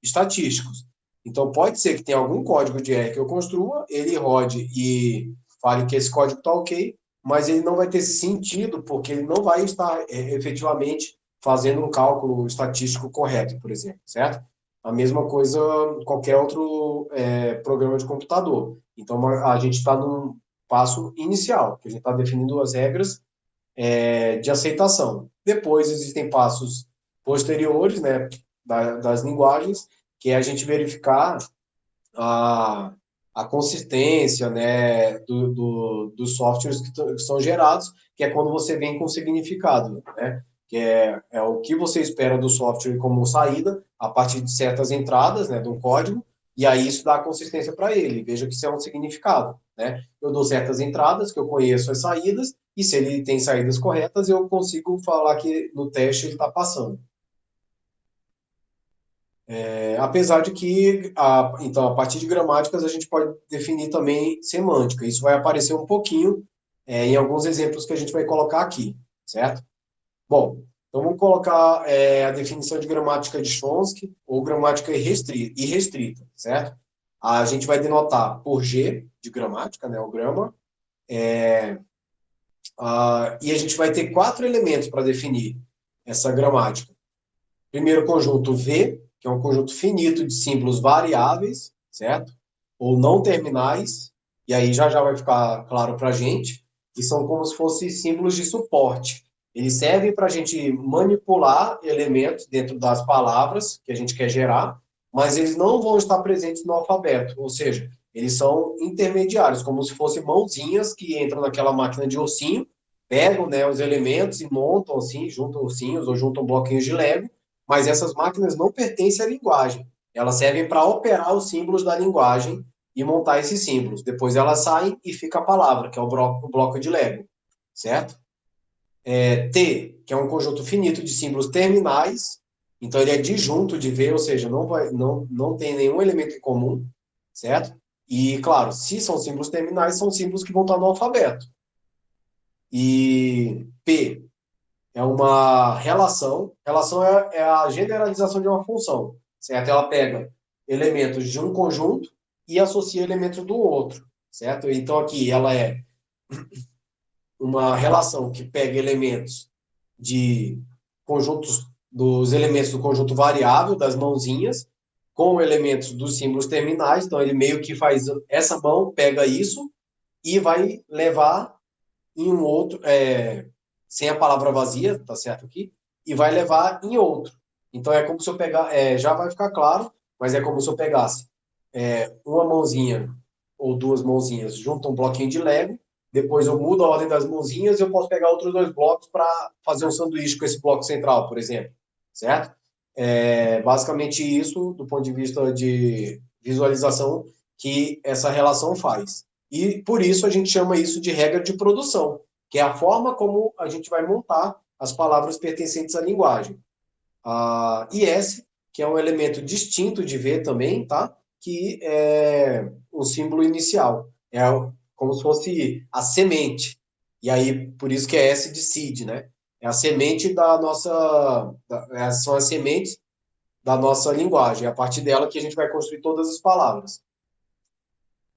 estatísticos. Então, pode ser que tenha algum código de R que eu construa, ele rode e fale que esse código está ok, mas ele não vai ter sentido, porque ele não vai estar efetivamente fazendo um cálculo estatístico correto, por exemplo, certo? A mesma coisa qualquer outro programa de computador. Então, a gente está num passo inicial, que a gente está definindo as regras de aceitação. Depois existem passos posteriores, né, das linguagens, que é a gente verificar a, a consistência, né, dos softwares que são gerados, que é quando você vem com significado, né? que é o que você espera do software como saída, a partir de certas entradas, né, de um código, e aí isso dá consistência para ele. Veja que isso é um significado, né? Eu dou certas entradas, que eu conheço as saídas, e se ele tem saídas corretas, eu consigo falar que no teste ele está passando. Apesar de que, então, a partir de gramáticas, a gente pode definir também semântica. Isso vai aparecer um pouquinho em alguns exemplos que a gente vai colocar aqui, certo? Bom, então vamos colocar a definição de gramática de Chomsky ou gramática irrestrita, certo? A gente vai denotar por G, de gramática, né, o grama, e a gente vai ter 4 elementos para definir essa gramática. Primeiro conjunto V, que é um conjunto finito de símbolos variáveis, certo? Ou não terminais, e aí já vai ficar claro para a gente, que são como se fossem símbolos de suporte. Eles servem para a gente manipular elementos dentro das palavras que a gente quer gerar, mas eles não vão estar presentes no alfabeto, ou seja, eles são intermediários, como se fossem mãozinhas que entram naquela máquina de ursinho, pegam, né, os elementos e montam assim, juntam ursinhos ou juntam bloquinhos de Lego, mas essas máquinas não pertencem à linguagem. Elas servem para operar os símbolos da linguagem e montar esses símbolos. Depois elas saem e fica a palavra, que é o bloco de Lego, certo? T, que é um conjunto finito de símbolos terminais, então ele é disjunto de V, ou seja, não tem nenhum elemento em comum, certo? E, claro, se são símbolos terminais, são símbolos que vão estar no alfabeto. E P, é uma relação. Relação é a generalização de uma função, certo? Ela pega elementos de um conjunto e associa elementos do outro, certo? Então aqui ela é uma relação que pega elementos de conjuntos dos elementos do conjunto variável das mãozinhas com elementos dos símbolos terminais. Então ele meio que faz essa mão pega isso e vai levar em um outro, sem a palavra vazia, tá certo aqui, e vai levar em outro. Então é como se eu pegar, já vai ficar claro, mas é como se eu pegasse uma mãozinha ou duas mãozinhas, junto um bloquinho de Lego, depois eu mudo a ordem das mãozinhas e eu posso pegar outros 2 blocos para fazer um sanduíche com esse bloco central, por exemplo, certo? Basicamente isso, do ponto de vista de visualização, que essa relação faz. E por isso a gente chama isso de regra de produção, que é a forma como a gente vai montar as palavras pertencentes à linguagem. E S, que é um elemento distinto de V também, tá? Que é o símbolo inicial. É como se fosse a semente. E aí, por isso que é S de seed, né? É a semente da nossa. São as sementes da nossa linguagem. É a partir dela que a gente vai construir todas as palavras.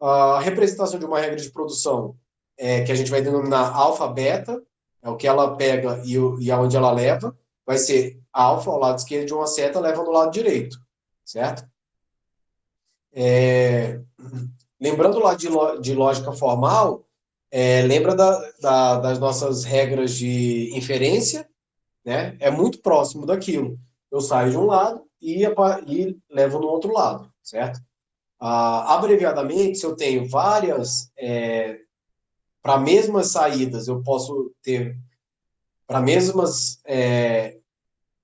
A representação de uma regra de produção que a gente vai denominar alfa-beta, é o que ela pega e aonde ela leva, vai ser alfa ao lado esquerdo de uma seta, leva no lado direito, certo? Lembrando lá de lógica formal, lembra das nossas regras de inferência, né? É muito próximo daquilo. Eu saio de um lado e levo no outro lado, certo? Abreviadamente, se eu tenho várias, para mesmas saídas, eu posso ter, para mesmas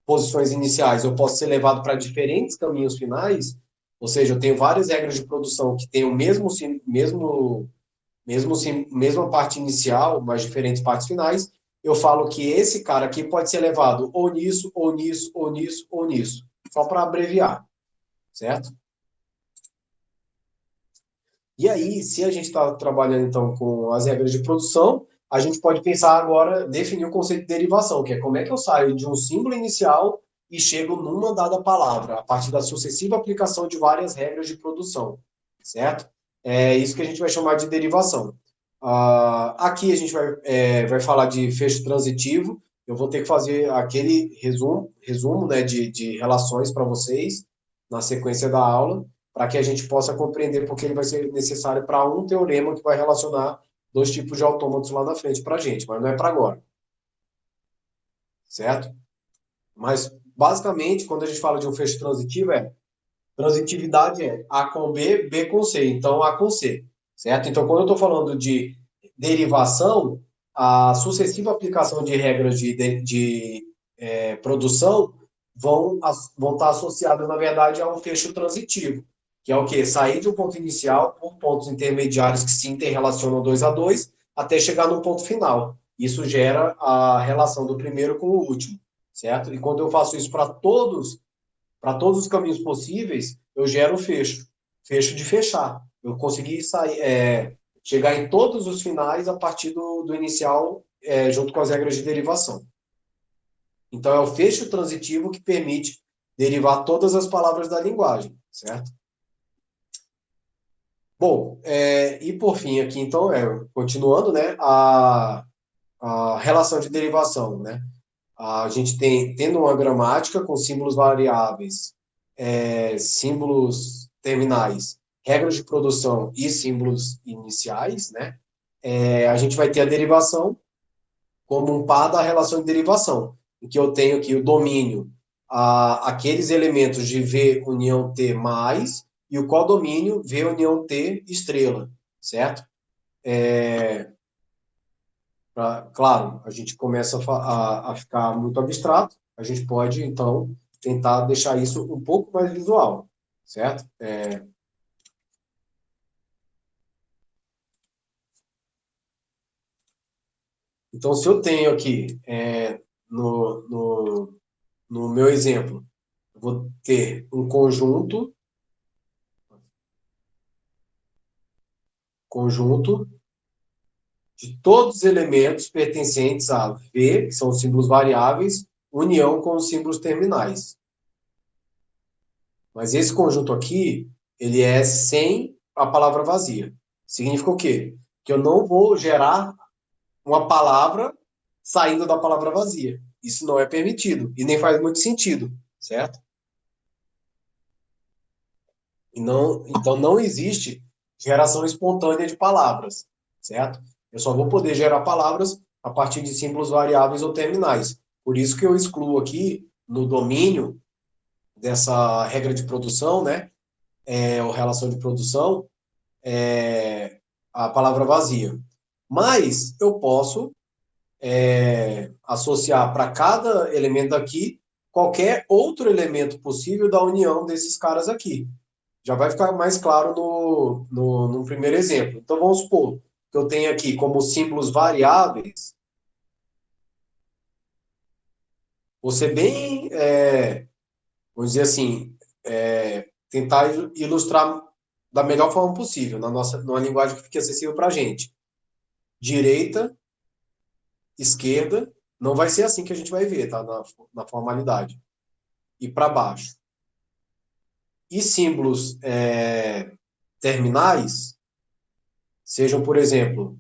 posições iniciais, eu posso ser levado para diferentes caminhos finais, ou seja, eu tenho várias regras de produção que têm o mesma parte inicial, mas diferentes partes finais, eu falo que esse cara aqui pode ser levado ou nisso, ou nisso, ou nisso, ou nisso, só para abreviar, certo? E aí, se a gente está trabalhando então com as regras de produção, a gente pode pensar agora, definir o conceito de derivação, que é como é que eu saio de um símbolo inicial e chego numa dada palavra, a partir da sucessiva aplicação de várias regras de produção, certo? É isso que a gente vai chamar de derivação. Aqui a gente vai falar de fecho transitivo, eu vou ter que fazer aquele resumo né, de relações para vocês na sequência da aula, para que a gente possa compreender porque ele vai ser necessário para um teorema que vai relacionar 2 tipos de autômatos lá na frente para a gente, mas não é para agora, certo? Mas, basicamente, quando a gente fala de um fecho transitivo, transitividade é A com B, B com C, então A com C, certo? Então, quando eu estou falando de derivação, a sucessiva aplicação de regras de produção vão estar associadas, na verdade, a um fecho transitivo, que é o quê? Sair de um ponto inicial por pontos intermediários que se interrelacionam 2 a 2 até chegar no ponto final. Isso gera a relação do primeiro com o último, certo? E quando eu faço isso para todos os caminhos possíveis, eu gero fecho de fechar. Eu consegui chegar em todos os finais a partir do inicial, junto com as regras de derivação. Então, é o fecho transitivo que permite derivar todas as palavras da linguagem, certo? Bom, e por fim aqui, então, continuando, né, a relação de derivação, né? A gente tendo uma gramática com símbolos variáveis, símbolos terminais, regras de produção e símbolos iniciais, né? A gente vai ter a derivação como um par da relação de derivação, em que eu tenho aqui o domínio, aqueles elementos de V união T mais, e o codomínio V união T estrela, certo? Claro, a gente começa a ficar muito abstrato, a gente pode, então, tentar deixar isso um pouco mais visual, certo? Então, se eu tenho aqui, no meu exemplo, eu vou ter um conjunto de todos os elementos pertencentes a V, que são os símbolos variáveis, união com os símbolos terminais. Mas esse conjunto aqui, ele é sem a palavra vazia. Significa o quê? Que eu não vou gerar uma palavra saindo da palavra vazia. Isso não é permitido e nem faz muito sentido, certo? Então não existe geração espontânea de palavras, certo? Eu só vou poder gerar palavras a partir de símbolos variáveis ou terminais. Por isso que eu excluo aqui, no domínio dessa regra de produção, né, ou relação de produção, a palavra vazia. Mas eu posso associar para cada elemento aqui qualquer outro elemento possível da união desses caras aqui. Já vai ficar mais claro no primeiro exemplo. Então, vamos supor que eu tenho aqui como símbolos variáveis, vou ser bem, vamos dizer assim, tentar ilustrar da melhor forma possível, numa linguagem que fique acessível para a gente. Direita, esquerda, não vai ser assim que a gente vai ver, tá? Na formalidade. E para baixo. E símbolos terminais, sejam, por exemplo,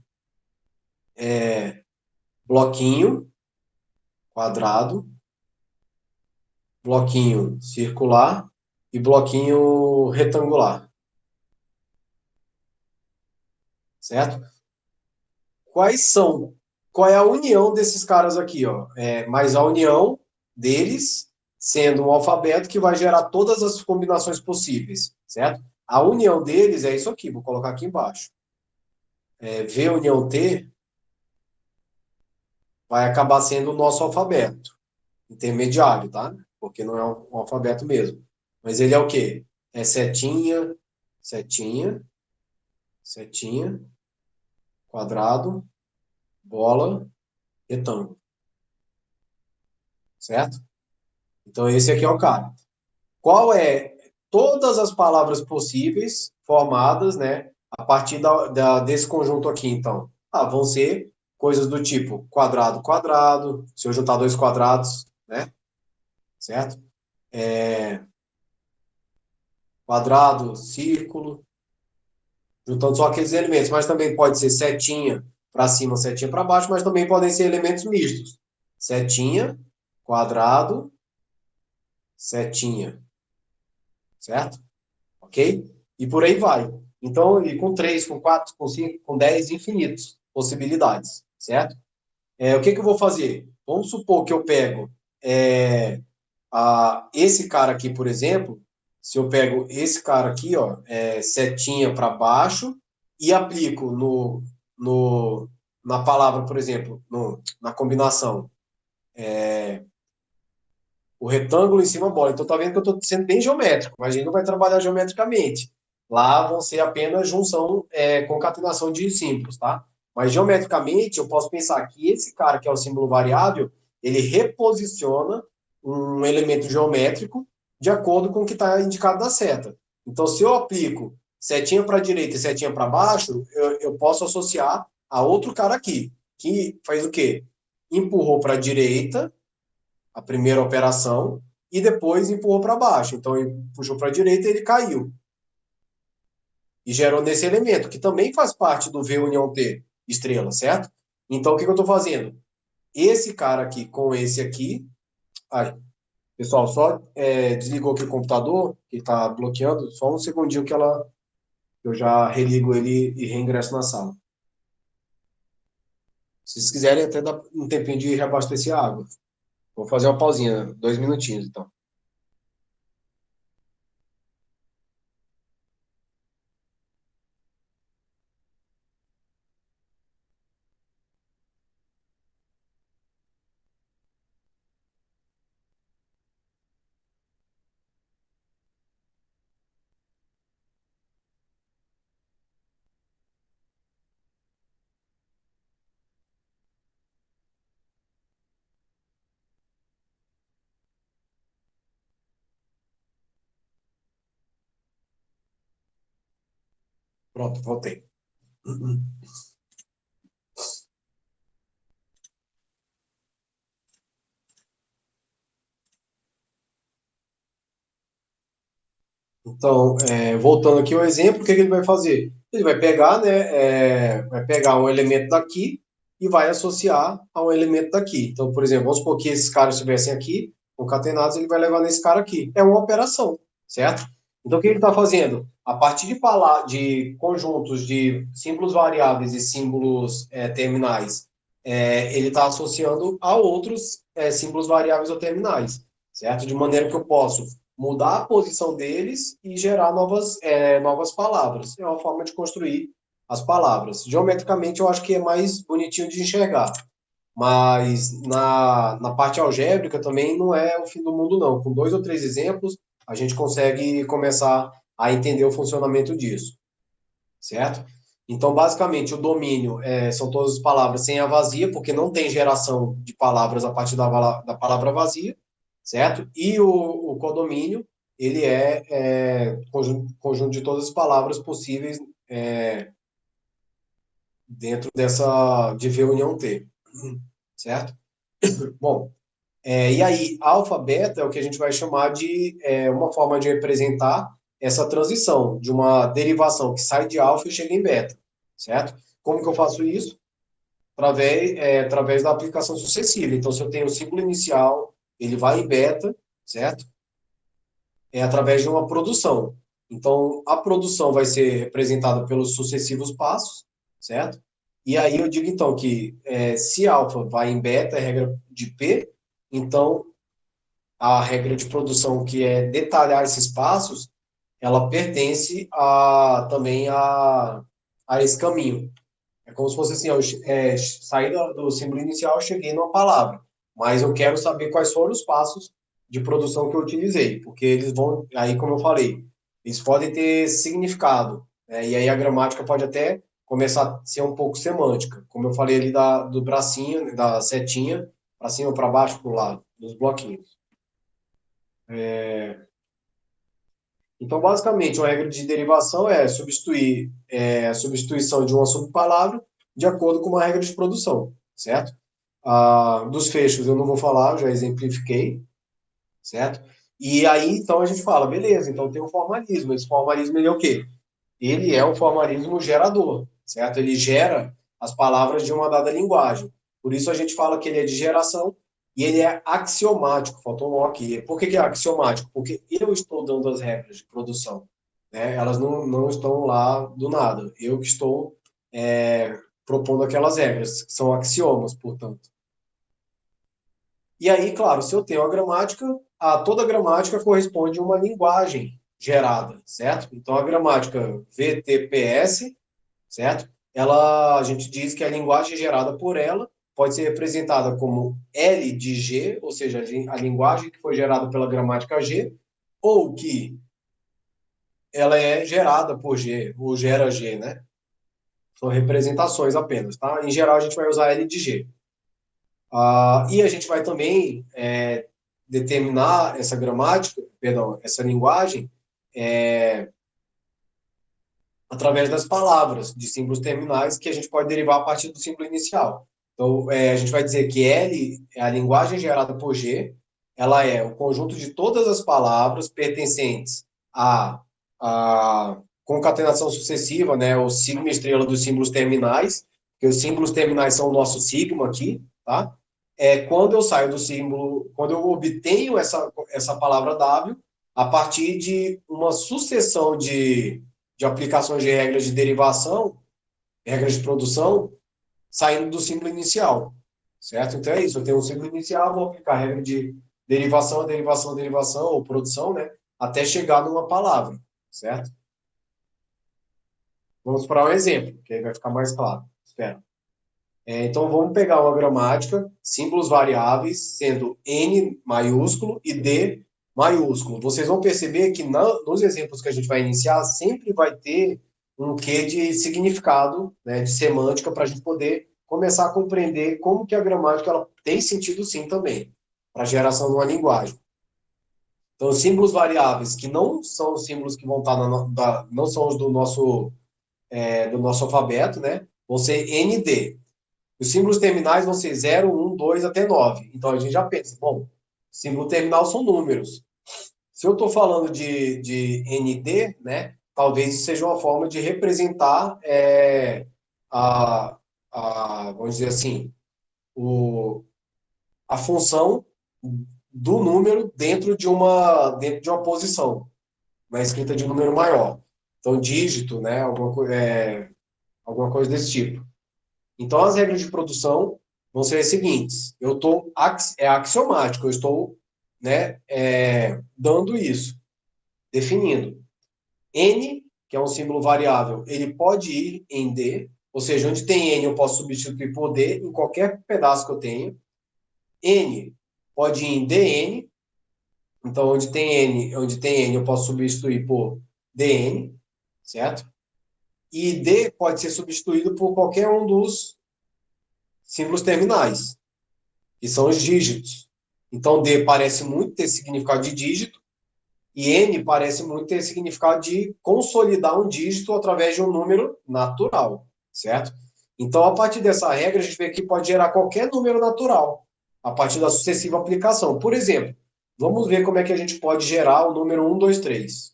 bloquinho, quadrado, bloquinho circular e bloquinho retangular. Certo? Qual é a união desses caras aqui, ó? Mais a união deles sendo um alfabeto que vai gerar todas as combinações possíveis, certo? A união deles é isso aqui, vou colocar aqui embaixo. V união T vai acabar sendo o nosso alfabeto intermediário, tá? Porque não é um alfabeto mesmo. Mas ele é o quê? É setinha, setinha, setinha, quadrado, bola, retângulo. Certo? Então, esse aqui é o cara. Qual é todas as palavras possíveis formadas, né, a partir desse conjunto aqui, então? Vão ser coisas do tipo quadrado, quadrado, se eu juntar dois quadrados, né? Certo? Quadrado, círculo, juntando só aqueles elementos, mas também pode ser setinha para cima, setinha para baixo, mas também podem ser elementos mistos. Setinha, quadrado, setinha, certo? Ok? E por aí vai. Então, e com 3, com 4, com 5, com 10, infinitos possibilidades, certo? O que eu vou fazer? Vamos supor que eu pego esse cara aqui, por exemplo, se eu pego esse cara aqui, ó, setinha para baixo, e aplico na palavra, por exemplo, na combinação o retângulo em cima da bola. Então tá vendo que eu estou sendo bem geométrico, mas a gente não vai trabalhar geometricamente. Lá vão ser apenas junção, concatenação de símbolos, tá? Mas geometricamente eu posso pensar que esse cara que é o símbolo variável, ele reposiciona um elemento geométrico de acordo com o que está indicado na seta. Então, se eu aplico setinha para a direita e setinha para baixo, eu posso associar a outro cara aqui, que faz o quê? Empurrou para a direita a primeira operação e depois empurrou para baixo. Então, ele puxou para a direita e ele caiu. E gerou nesse elemento, que também faz parte do V união T, estrela, certo? Então, o que eu estou fazendo? Esse cara aqui com esse aqui. Ai, pessoal, só desligou aqui o computador, que está bloqueando. Só um segundinho que eu já religo ele e reingresso na sala. Se vocês quiserem, até dá um tempinho de reabastecer a água. Vou fazer uma pausinha, 2 minutinhos, então. Pronto, voltei. Então, voltando aqui ao exemplo, o que ele vai fazer? Ele vai pegar, né, vai pegar um elemento daqui e vai associar a um elemento daqui. Então, por exemplo, vamos supor que esses caras estivessem aqui, concatenados, ele vai levar nesse cara aqui. É uma operação, certo? Então, o que ele está fazendo? A partir de conjuntos de símbolos variáveis e símbolos terminais, ele está associando a outros símbolos variáveis ou terminais, certo? De maneira que eu posso mudar a posição deles e gerar novas palavras. É uma forma de construir as palavras. Geometricamente, eu acho que é mais bonitinho de enxergar. Mas na parte algébrica também não é o fim do mundo, não. Com 2 ou 3 exemplos, a gente consegue começar a entender o funcionamento disso, certo? Então, basicamente, o domínio são todas as palavras sem a vazia, porque não tem geração de palavras a partir da palavra vazia, certo? E o codomínio, ele conjunto de todas as palavras possíveis dentro de V união T, certo? Bom, e aí, alfa, beta é o que a gente vai chamar de uma forma de representar essa transição de uma derivação que sai de alfa e chega em beta, certo? Como que eu faço isso? Através da aplicação sucessiva. Então, se eu tenho o símbolo inicial, ele vai em beta, certo? Através de uma produção. Então, a produção vai ser representada pelos sucessivos passos, certo? E aí eu digo, então, que se alfa vai em beta, é regra de P, então a regra de produção, que é detalhar esses passos, ela pertence também a esse caminho. É como se fosse assim, saí do símbolo inicial, cheguei numa palavra, mas eu quero saber quais foram os passos de produção que eu utilizei, porque eles vão, aí como eu falei, eles podem ter significado, né? E aí a gramática pode até começar a ser um pouco semântica, como eu falei ali do bracinho, da setinha, para cima, ou para baixo, para o lado, dos bloquinhos. Então, basicamente, uma regra de derivação é substituir a substituição de uma subpalavra de acordo com uma regra de produção, certo? Dos fechos eu não vou falar, já exemplifiquei, certo? E aí, então, a gente fala, beleza, então tem o formalismo. Esse formalismo, ele é o quê? Ele é um formalismo gerador, certo? Ele gera as palavras de uma dada linguagem. Por isso a gente fala que ele é de geração e ele é axiomático. Faltou um aqui. Por que é axiomático? Porque eu estou dando as regras de produção, né? Elas não estão lá do nada. Eu que estou propondo aquelas regras, que são axiomas, portanto. E aí, claro, se eu tenho a gramática, toda gramática corresponde a uma linguagem gerada, certo? Então, a gramática VTPS, certo? A gente diz que é a linguagem gerada por ela pode ser representada como L de G, ou seja, a linguagem que foi gerada pela gramática G, ou que ela é gerada por G, ou gera G, né? São representações apenas, tá? Em geral, a gente vai usar L de G. E a gente vai também determinar essa gramática, perdão, essa linguagem, através das palavras, de símbolos terminais, que a gente pode derivar a partir do símbolo inicial. Então, a gente vai dizer que L é a linguagem gerada por G, ela é o conjunto de todas as palavras pertencentes à concatenação sucessiva, né, o sigma e estrela dos símbolos terminais, que os símbolos terminais são o nosso sigma aqui, tá? Quando eu saio do símbolo, quando eu obtenho essa palavra W, a partir de uma sucessão de aplicações de regras de derivação, regras de produção, saindo do símbolo inicial, certo? Então é isso, eu tenho um símbolo inicial, vou aplicar a regra de derivação, derivação, derivação, ou produção, né? Até chegar numa palavra, certo? Vamos para um exemplo, que aí vai ficar mais claro. Espera. Então, vamos pegar uma gramática, símbolos variáveis, sendo N maiúsculo e D maiúsculo. Vocês vão perceber que nos exemplos que a gente vai iniciar, sempre vai ter um quê de significado, né, de semântica, para a gente poder começar a compreender como que a gramática ela tem sentido sim também, para a geração de uma linguagem. Então, símbolos variáveis, que não são os símbolos que vão estar não são os do nosso alfabeto, né, vão ser ND. Os símbolos terminais vão ser 0, 1, 2 até 9. Então a gente já pensa, bom, símbolo terminal são números. Se eu estou falando de ND, né, talvez isso seja uma forma de representar a, vamos dizer assim, a função do número dentro de uma posição, na escrita de número maior. Então, dígito, né, alguma coisa desse tipo. Então, as regras de produção vão ser as seguintes. É axiomático, eu estou, né, dando isso, definindo. N, que é um símbolo variável, ele pode ir em D, ou seja, onde tem N eu posso substituir por D em qualquer pedaço que eu tenho. N pode ir em DN, então onde tem N eu posso substituir por DN, certo? E D pode ser substituído por qualquer um dos símbolos terminais, que são os dígitos. Então, D parece muito ter significado de dígito, e N parece muito ter significado de consolidar um dígito através de um número natural, certo? Então, a partir dessa regra, a gente vê que pode gerar qualquer número natural, a partir da sucessiva aplicação. Por exemplo, vamos ver como é que a gente pode gerar o número 1, 2, 3.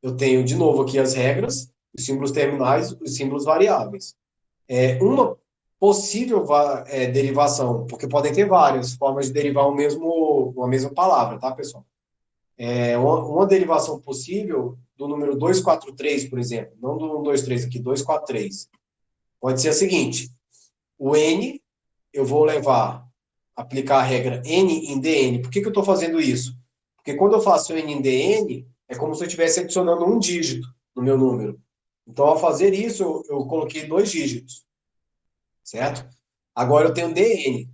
Eu tenho, de novo, aqui as regras, os símbolos terminais, os símbolos variáveis. Uma possível derivação, porque podem ter várias formas de derivar uma mesma palavra, tá, pessoal? Uma derivação possível do número 243, por exemplo, não do 1, 2, 3 aqui, 243, pode ser a seguinte: o N, eu vou aplicar a regra N em DN. Por que eu estou fazendo isso? Porque quando eu faço N em DN, é como se eu estivesse adicionando um dígito no meu número. Então, ao fazer isso, eu coloquei 2 dígitos, certo? Agora eu tenho DN.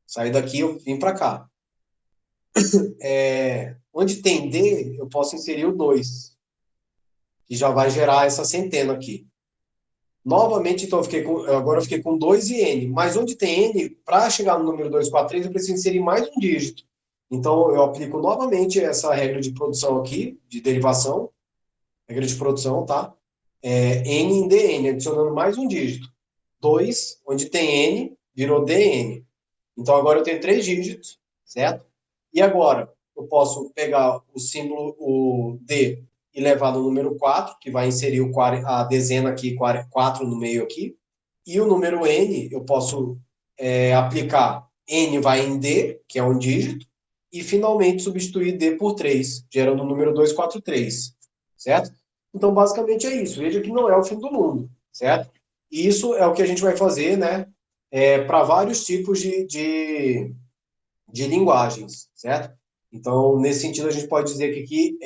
Saí daqui, eu vim para cá. Onde tem D, eu posso inserir o 2, que já vai gerar essa centena aqui. Novamente, então, agora eu fiquei com 2 e N. Mas onde tem N, para chegar no número 243, eu preciso inserir mais um dígito. Então, eu aplico novamente essa regra de produção aqui, de derivação, regra de produção, tá? N em DN, adicionando mais um dígito. 2, onde tem N, virou DN. Então, agora eu tenho 3 dígitos, certo? E agora, eu posso pegar o símbolo, o D, e levar no número 4, que vai inserir a dezena aqui, 4 no meio aqui. E o número N, eu posso aplicar N vai em D, que é um dígito, e finalmente substituir D por 3, gerando o número 243, certo? Então, basicamente é isso. Veja que não é o fim do mundo, certo? E isso é o que a gente vai fazer, né, para vários tipos de linguagens, certo? Então, nesse sentido, a gente pode dizer que aqui,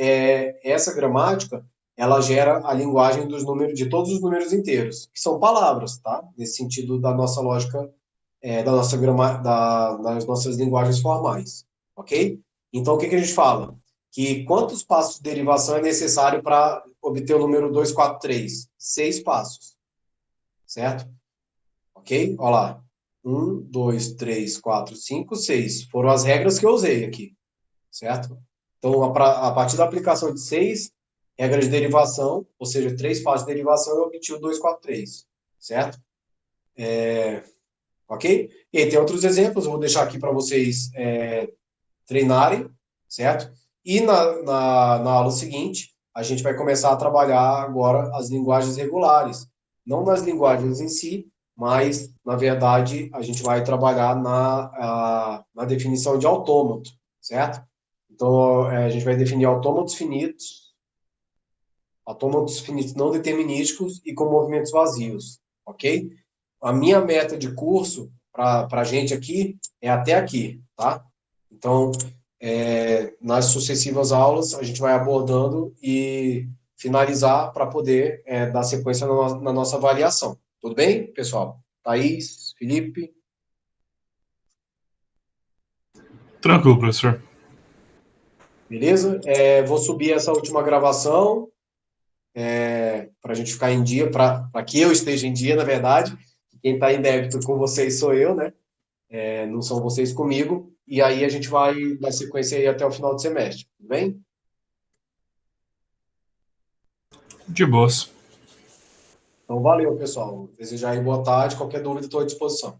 essa gramática, ela gera a linguagem dos números, de todos os números inteiros, que são palavras, tá? Nesse sentido da nossa lógica, das nossas linguagens formais, ok? Então, o que a gente fala? Que quantos passos de derivação é necessário para obter o número 243? 6 passos, certo? Ok? Olha lá. 1, 2, 3, 4, 5, 6. Foram as regras que eu usei aqui, certo? Então, a partir da aplicação de 6 regras de derivação, ou seja, 3 passos de derivação, eu obtive o 243, certo? Ok? E aí tem outros exemplos, eu vou deixar aqui para vocês treinarem, certo? E na aula seguinte, a gente vai começar a trabalhar agora as linguagens regulares. Não nas linguagens em si, mas, na verdade, a gente vai trabalhar na definição de autômato, certo? Então, a gente vai definir autômatos finitos não determinísticos e com movimentos vazios, ok? A minha meta de curso para a gente aqui é até aqui, tá? Então, nas sucessivas aulas, a gente vai abordando e finalizar para poder dar sequência na nossa avaliação. Tudo bem, pessoal? Thaís, Felipe? Tranquilo, professor. Beleza? Vou subir essa última gravação para a gente ficar em dia, para que eu esteja em dia, na verdade. Quem está em débito com vocês sou eu, né? Não são vocês comigo. E aí a gente vai dar sequência aí até o final do semestre, tudo bem? De boas. Então, valeu, pessoal. Desejar aí boa tarde. Qualquer dúvida, estou à disposição.